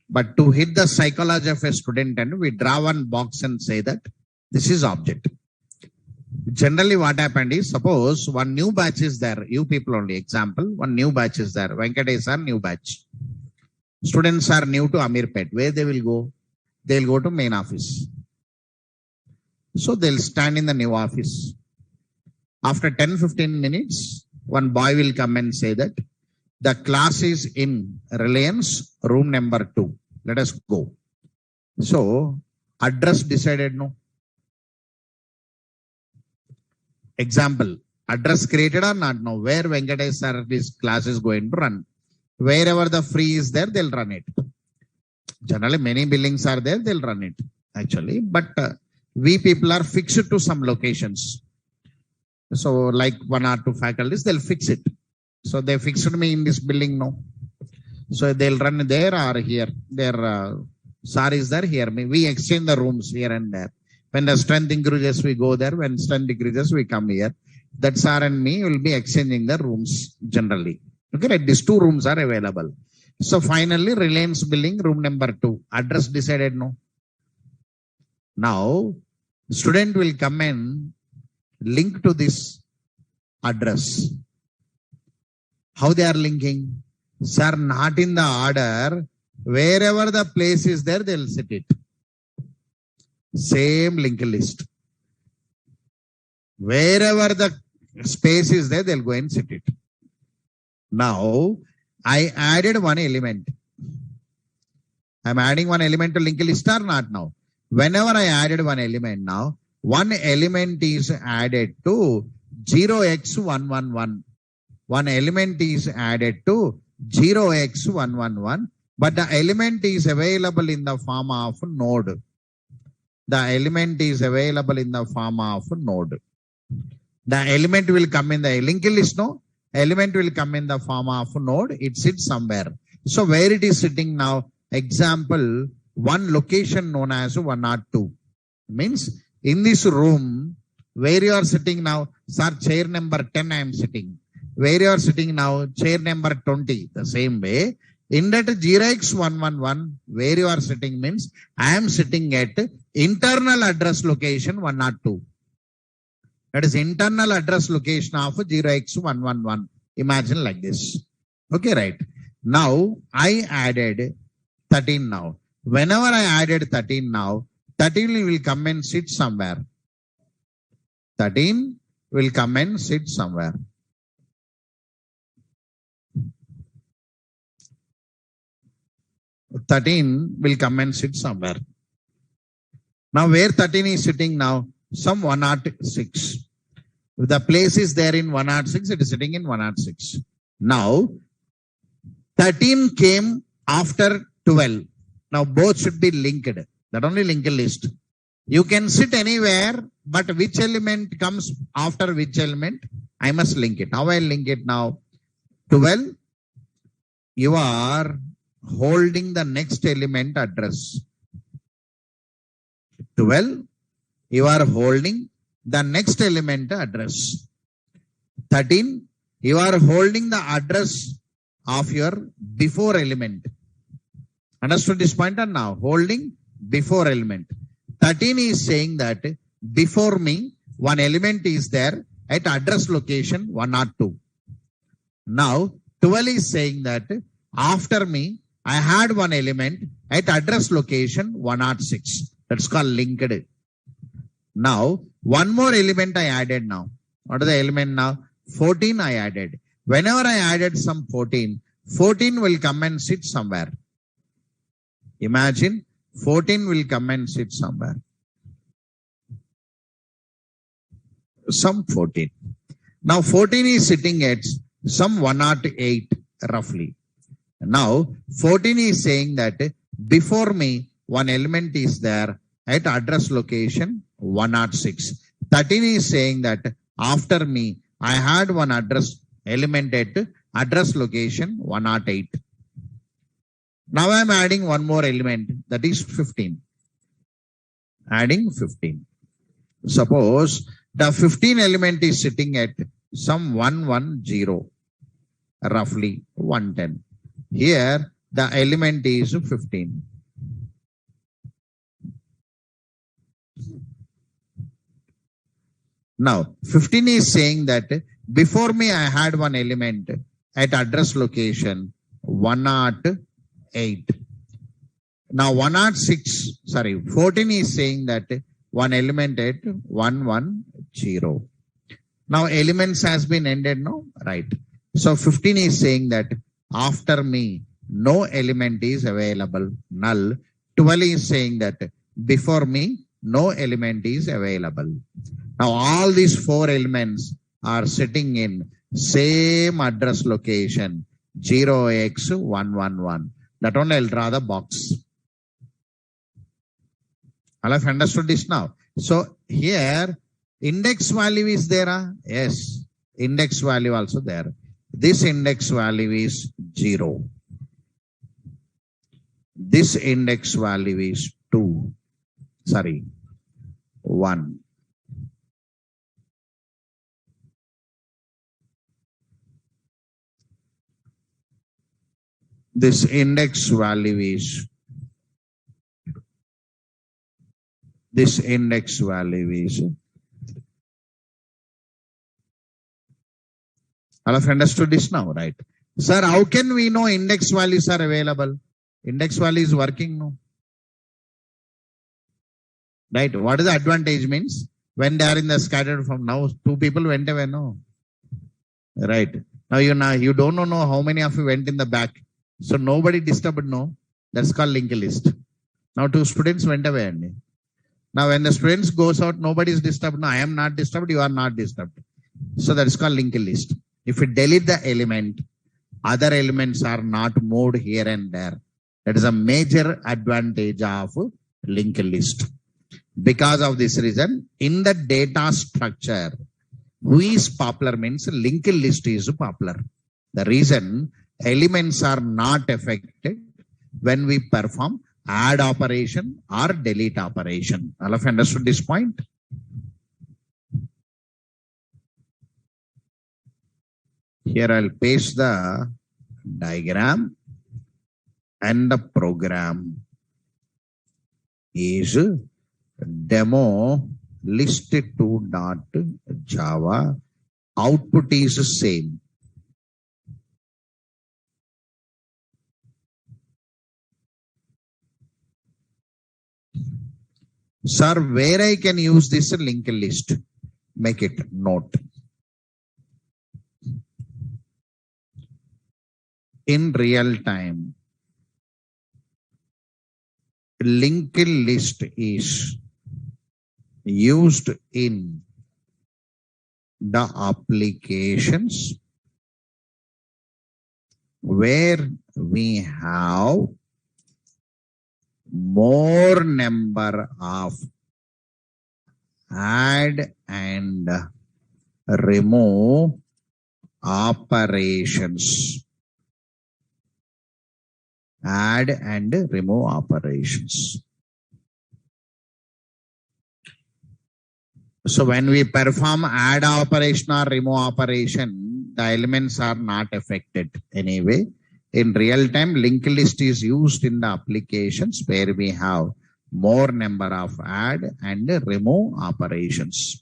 But to hit the psychology of a student, and we draw one box and say that this is object. Generally what happened is, suppose one new batch is there, you people only, example, one new batch is there, Venkatesh are new batch. Students are new to Amirpet. Where they will go? They will go to main office. So they'll stand in the new office. After 10-15 minutes, one boy will come and say that the class is in Reliance, room number 2. Let us go. So address decided, no? Example, address created or not? No. Where Venkatesh sir, this class is going to run. Wherever the free is there, they'll run it. Generally, many buildings are there, they'll run it actually. But we people are fixed to some locations. So like 1 or 2 faculties, they'll fix it. So they fixed me in this building, no. So they'll run there or here. Their sir is there, here. We exchange the rooms here and there. When the strength increases, we go there. When strength decreases, we come here. That sir and me will be exchanging the rooms generally. Okay, right? These 2 rooms are available. So finally, Reliance building, room number 2. Address decided, no. Now, student will come and link to this address. How they are linking? Sir, not in the order. Wherever the place is there, they will set it. Same linked list. Wherever the space is there, they'll go and set it. Now, I added one element. I'm adding one element to linked list or not now? Whenever I added one element now, one element is added to 0x111. One element is added to 0x111, but the element is available in the form of node. The element is available in the form of node. The element will come in the linked list, no? Element will come in the form of node. It sits somewhere. So where it is sitting now? Example, one location known as 102. Means in this room, where you are sitting now, sir, chair number 10 I am sitting. Where you are sitting now, chair number 20. The same way, in that 0x111, where you are sitting means I am sitting at internal address location 102. That is internal address location of 0x111. Imagine like this. Okay, right. Now I added 13 now. Whenever I added 13 now, 13 will come and sit somewhere. 13 will come and sit somewhere. Will come and sit somewhere. Now where 13 is sitting now? Some 106. If the place is there in 106, it is sitting in 106. Now 13 came after 12. Now both should be linked. That only linked list. You can sit anywhere, but which element comes after which element? I must link it. How I link it now? 12. You are holding the next element address. 12. You are holding the next element address. 13. You are holding the address of your before element. Understood this point or now? Holding before element. 13 is saying that before me, one element is there at address location 102. Now 12 is saying that after me, I had one element at address location 106. That's called linked. Now, one more element I added now. What is the element now? 14 I added. Whenever I added some 14, 14 will come and sit somewhere. Imagine 14 will come and sit somewhere. Some 14. Now 14 is sitting at some 108 roughly. Now 14 is saying that before me one element is there at address location 106. 13 is saying that after me, I had one address element at address location 108. Now I am adding one more element, that is 15. Adding 15. Suppose the 15 element is sitting at some 110, roughly 110. Here the element is 15. Now 15 is saying that before me I had one element at address location 108. Now 14 is saying that one element at 110. Now elements has been ended now, right? So 15 is saying that after me no element is available, null. 12 is saying that before me no element is available. Now all these four elements are sitting in same address location 0x111. That one I'll draw the box. All have understood this now. So here index value is there. Yes, index value also there. This index value is 0. This index value is 1. This index value is all have understood this now, right? Sir, how can we know index values are available? Index value is working now. Right? What is the advantage means? When they are in the scattered form, now two people went away, no? Right. Now you don't know how many of you went in the back. So nobody disturbed, no? That's called linked list. Now two students went away. Now when the students goes out, nobody is disturbed. No, I am not disturbed, you are not disturbed. So that is called linked list. If we delete the element, other elements are not moved here and there. That is a major advantage of linked list. Because of this reason, in the data structure, who is popular means linked list is popular. The reason elements are not affected when we perform add operation or delete operation. All of you understood this point? Here I'll paste the diagram and the program is demo list2.java. Output is same. Sir, where I can use this linked list? Make it note. In real time, linked list is used in the applications where we have more number of add and remove operations. Add and remove operations. So when we perform add operation or remove operation, the elements are not affected anyway. In real time, linked list is used in the applications where we have more number of add and remove operations.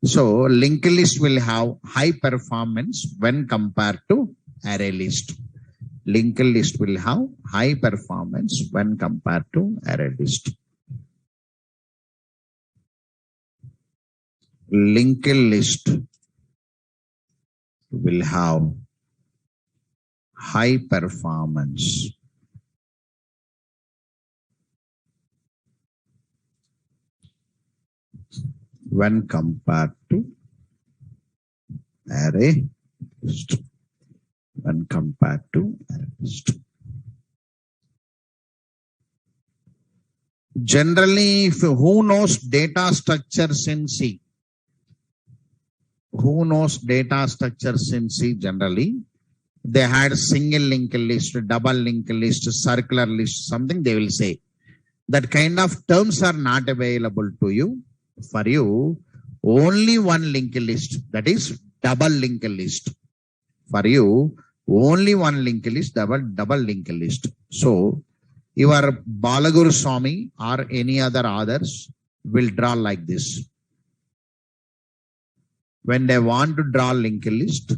So linked list will have high performance when compared to array list. Linked list will have high performance when compared to array list. Linked list will have high performance when compared to array list. When compared to array list. Generally, who knows data structures in C? who knows data structures in C generally, they had single linked list, double linked list, circular list, something they will say. That kind of terms are not available to you. For you, only one linked list, that is double linked list. For you, only one linked list, double linked list. So, your Balaguru Swami or any other others will draw like this. When they want to draw linked list,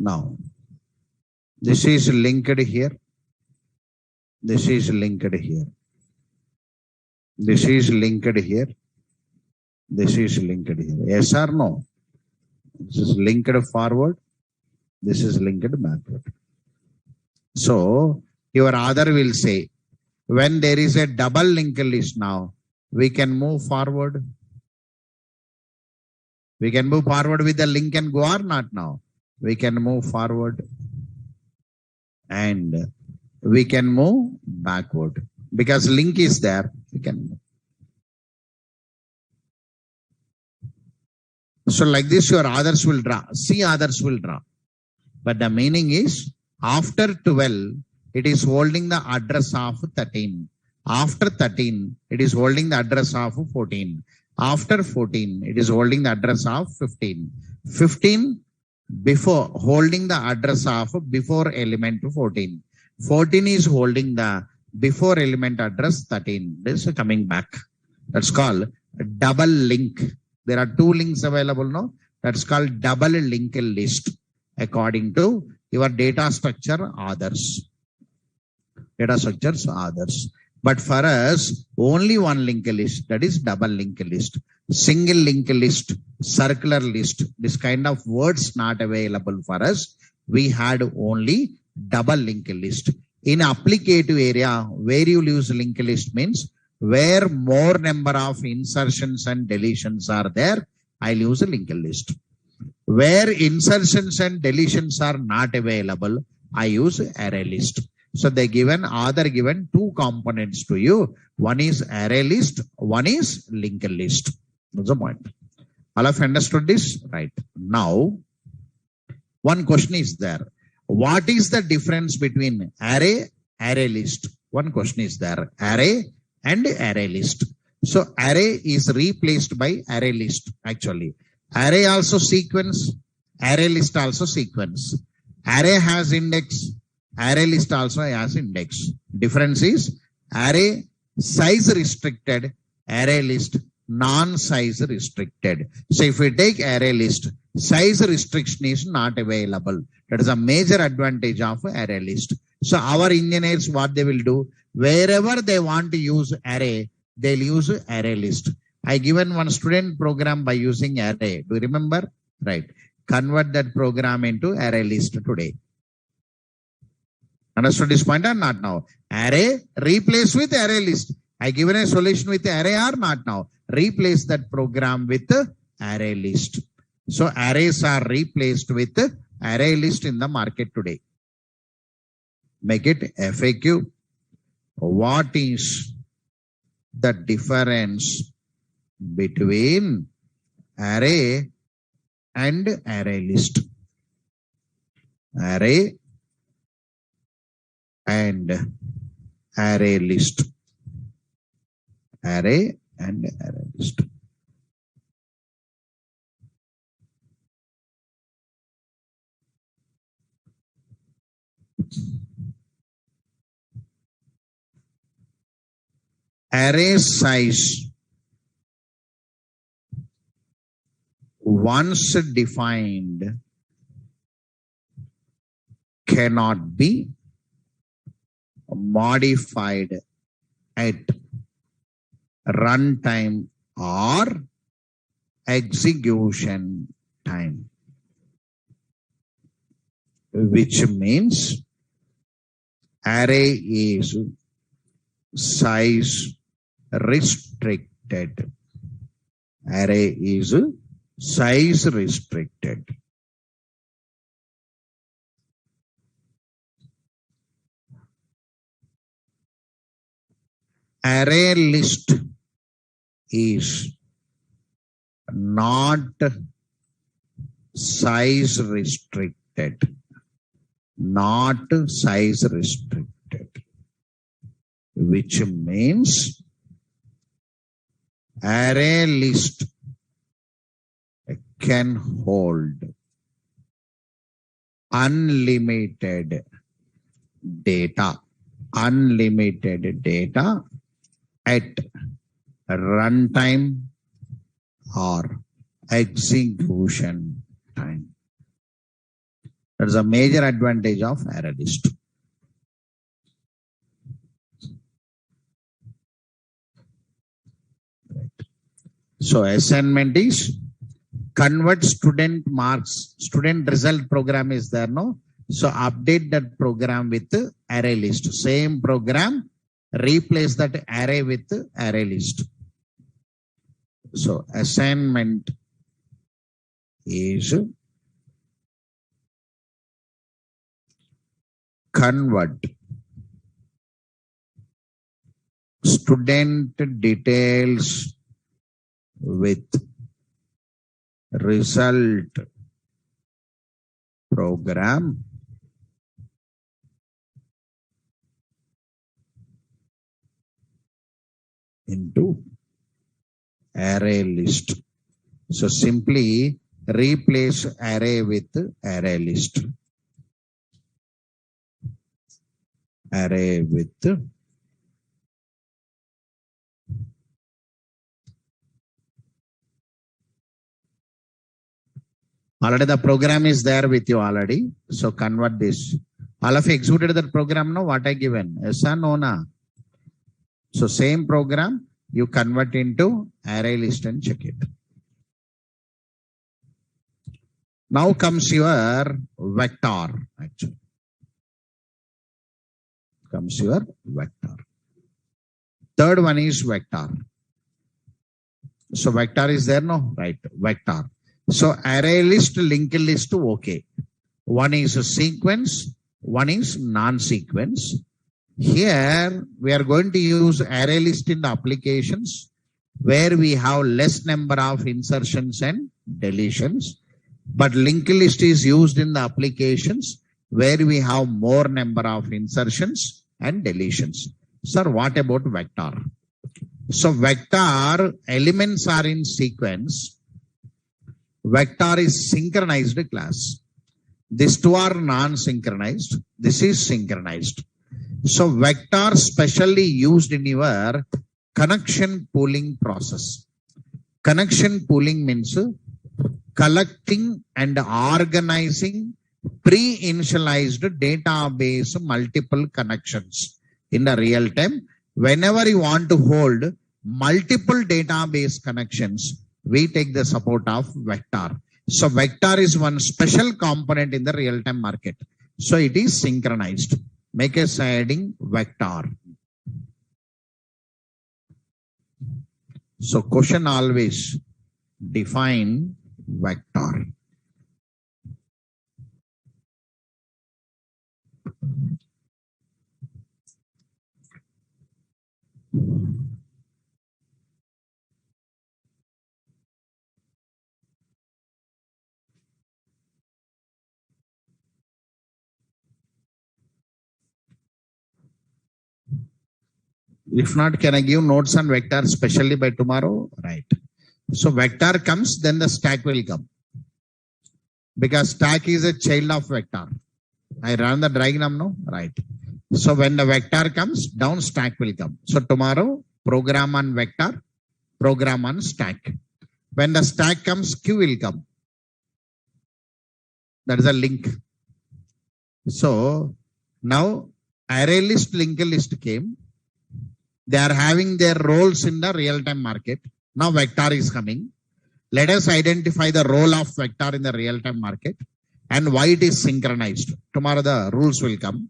now this is linked here. This is linked here. This is linked here. This is linked here. Yes or no? This is linked forward. This is linked backward. So your other will say, when there is a double linked list now, we can move forward. We can move forward with the link and go or not now. We can move forward and we can move backward because link is there. We can move. So like this, your others will draw. See, others will draw. But the meaning is after 12, it is holding the address of 13. After 13, it is holding the address of 14. After 14, it is holding the address of 15. 15 before holding the address of before element 14. 14 is holding the before element address 13. This is coming back. That's called double link. There are two links available now. That's called double link list according to your data structure others. Data structures others. But for us, only one linked list, that is double linked list. Single linked list, circular list, this kind of words not available for us. We had only double linked list. In applicative area, where you use linked list means where more number of insertions and deletions are there, I'll use a linked list. Where insertions and deletions are not available, I use array list. So they given two components to you. One is array list, one is linked list. That's the point. All have understood this? Right. Now, one question is there. What is the difference between array list? One question is there. Array and array list. So array is replaced by array list actually. Array also sequence, array list also sequence. Array has index, array list also has index. Difference is array size restricted, array list non-size restricted. So if we take array list, size restriction is not available. That is a major advantage of array list. So our engineers, what they will do, wherever they want to use array, they'll use array list. I given one student program by using array. Do you remember? Right. Convert that program into array list today. Understood this point or not now? Array replace with array list. I given a solution with array or not now? Replace that program with array list. So arrays are replaced with array list in the market today. Make it FAQ. What is the difference between array and array list? Array and array list. Array and array list. Array size once defined cannot be modified at runtime or execution time, which means array is size restricted. Array is size restricted. Array list is not size restricted. Not size restricted, which means array list can hold unlimited data at runtime or execution time. That is a major advantage of array list. So assignment is convert student marks, student result program is there, no? So update that program with array list. Same program, replace that array with array list. So assignment is convert student details with result program into array list. So simply replace array with array list. Array with already the program is there with you already. So convert this. All of you executed that program now. What I given? Yes or no? Na? So same program you convert into array list and check it. Now comes your vector actually. Comes your vector. Third one is vector. So vector is there, no? Right, vector. So array list, linked list, okay. One is a sequence, one is non-sequence. Here we are going to use array list in the applications where we have less number of insertions and deletions. But linked list is used in the applications where we have more number of insertions and deletions. Sir, what about vector? So vector elements are in sequence. Vector is synchronized class. These two are non-synchronized. This is synchronized. So vector specially used in your connection pooling process. Connection pooling means collecting and organizing pre-initialized database multiple connections in the real time. Whenever you want to hold multiple database connections, we take the support of vector. So vector is one special component in the real-time market. So it is synchronized. Make a heading vector. So question always define vector. If not, can I give notes on vector specially by tomorrow? Right. So vector comes, then the stack will come. Because stack is a child of vector. I run the diagram now. Right. So when the vector comes, down stack will come. So tomorrow, program on vector, program on stack. When the stack comes, queue will come. That is a link. So now array list, linked list came. They are having their roles in the real-time market. Now vector is coming. Let us identify the role of vector in the real-time market and why it is synchronized. Tomorrow the rules will come.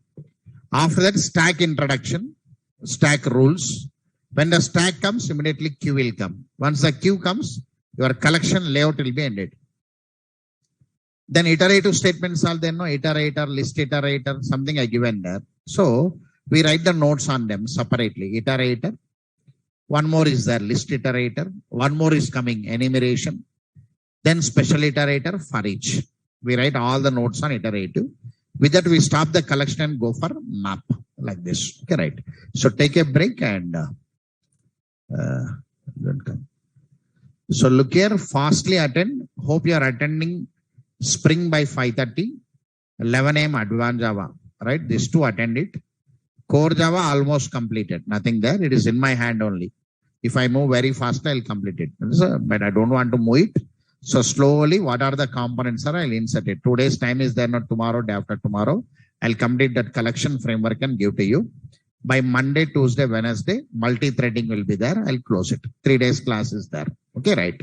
After that, stack introduction, stack rules. When the stack comes, immediately queue will come. Once the queue comes, your collection layout will be ended. Then iterative statements are there, no iterator, list iterator, something I given there. So we write the notes on them separately. Iterator. One more is there, list iterator. One more is coming, enumeration. Then special iterator for each. We write all the notes on iterative. With that, we stop the collection and go for map like this. Okay, right. So take a break and don't come. So look here, fastly attend. Hope you are attending Spring by 5:30, 11 a.m. Advanced Java. Right, these two attend it. Core Java almost completed. Nothing there. It is in my hand only. If I move very fast, I'll complete it. But I don't want to move it. So slowly, what are the components are, I'll insert it. 2 days time is there, not tomorrow, day after tomorrow. I'll complete that collection framework and give to you. By Monday, Tuesday, Wednesday, multi-threading will be there. I'll close it. 3 days class is there. Okay, right.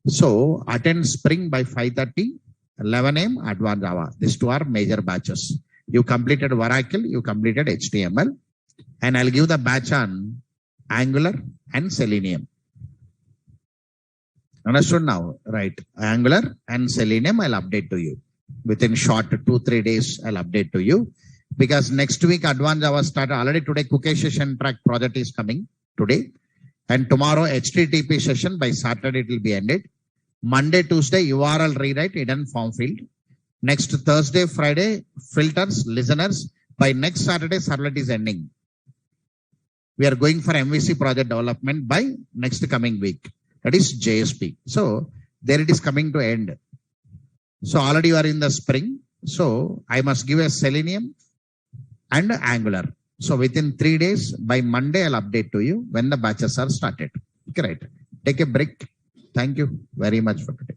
So attend Spring by 5:30, 11 a.m. Advanced Java. These two are major batches. You completed Oracle, you completed HTML, and I'll give the batch on Angular and Selenium. Understood now? Right. Angular and Selenium, I'll update to you. Within short 2-3 days, I'll update to you. Because next week, Advanced Java started. Already today, Cookie Session Track project is coming today. And tomorrow, HTTP session by Saturday, it will be ended. Monday, Tuesday, URL rewrite, hidden form field. Next Thursday, Friday, filters, listeners. By next Saturday, servlet is ending. We are going for MVC project development by next coming week. That is JSP. So there it is coming to end. So already you are in the Spring. So I must give a Selenium and Angular. So within 3 days, by Monday, I'll update to you when the batches are started. Okay, right. Take a break. Thank you very much for today.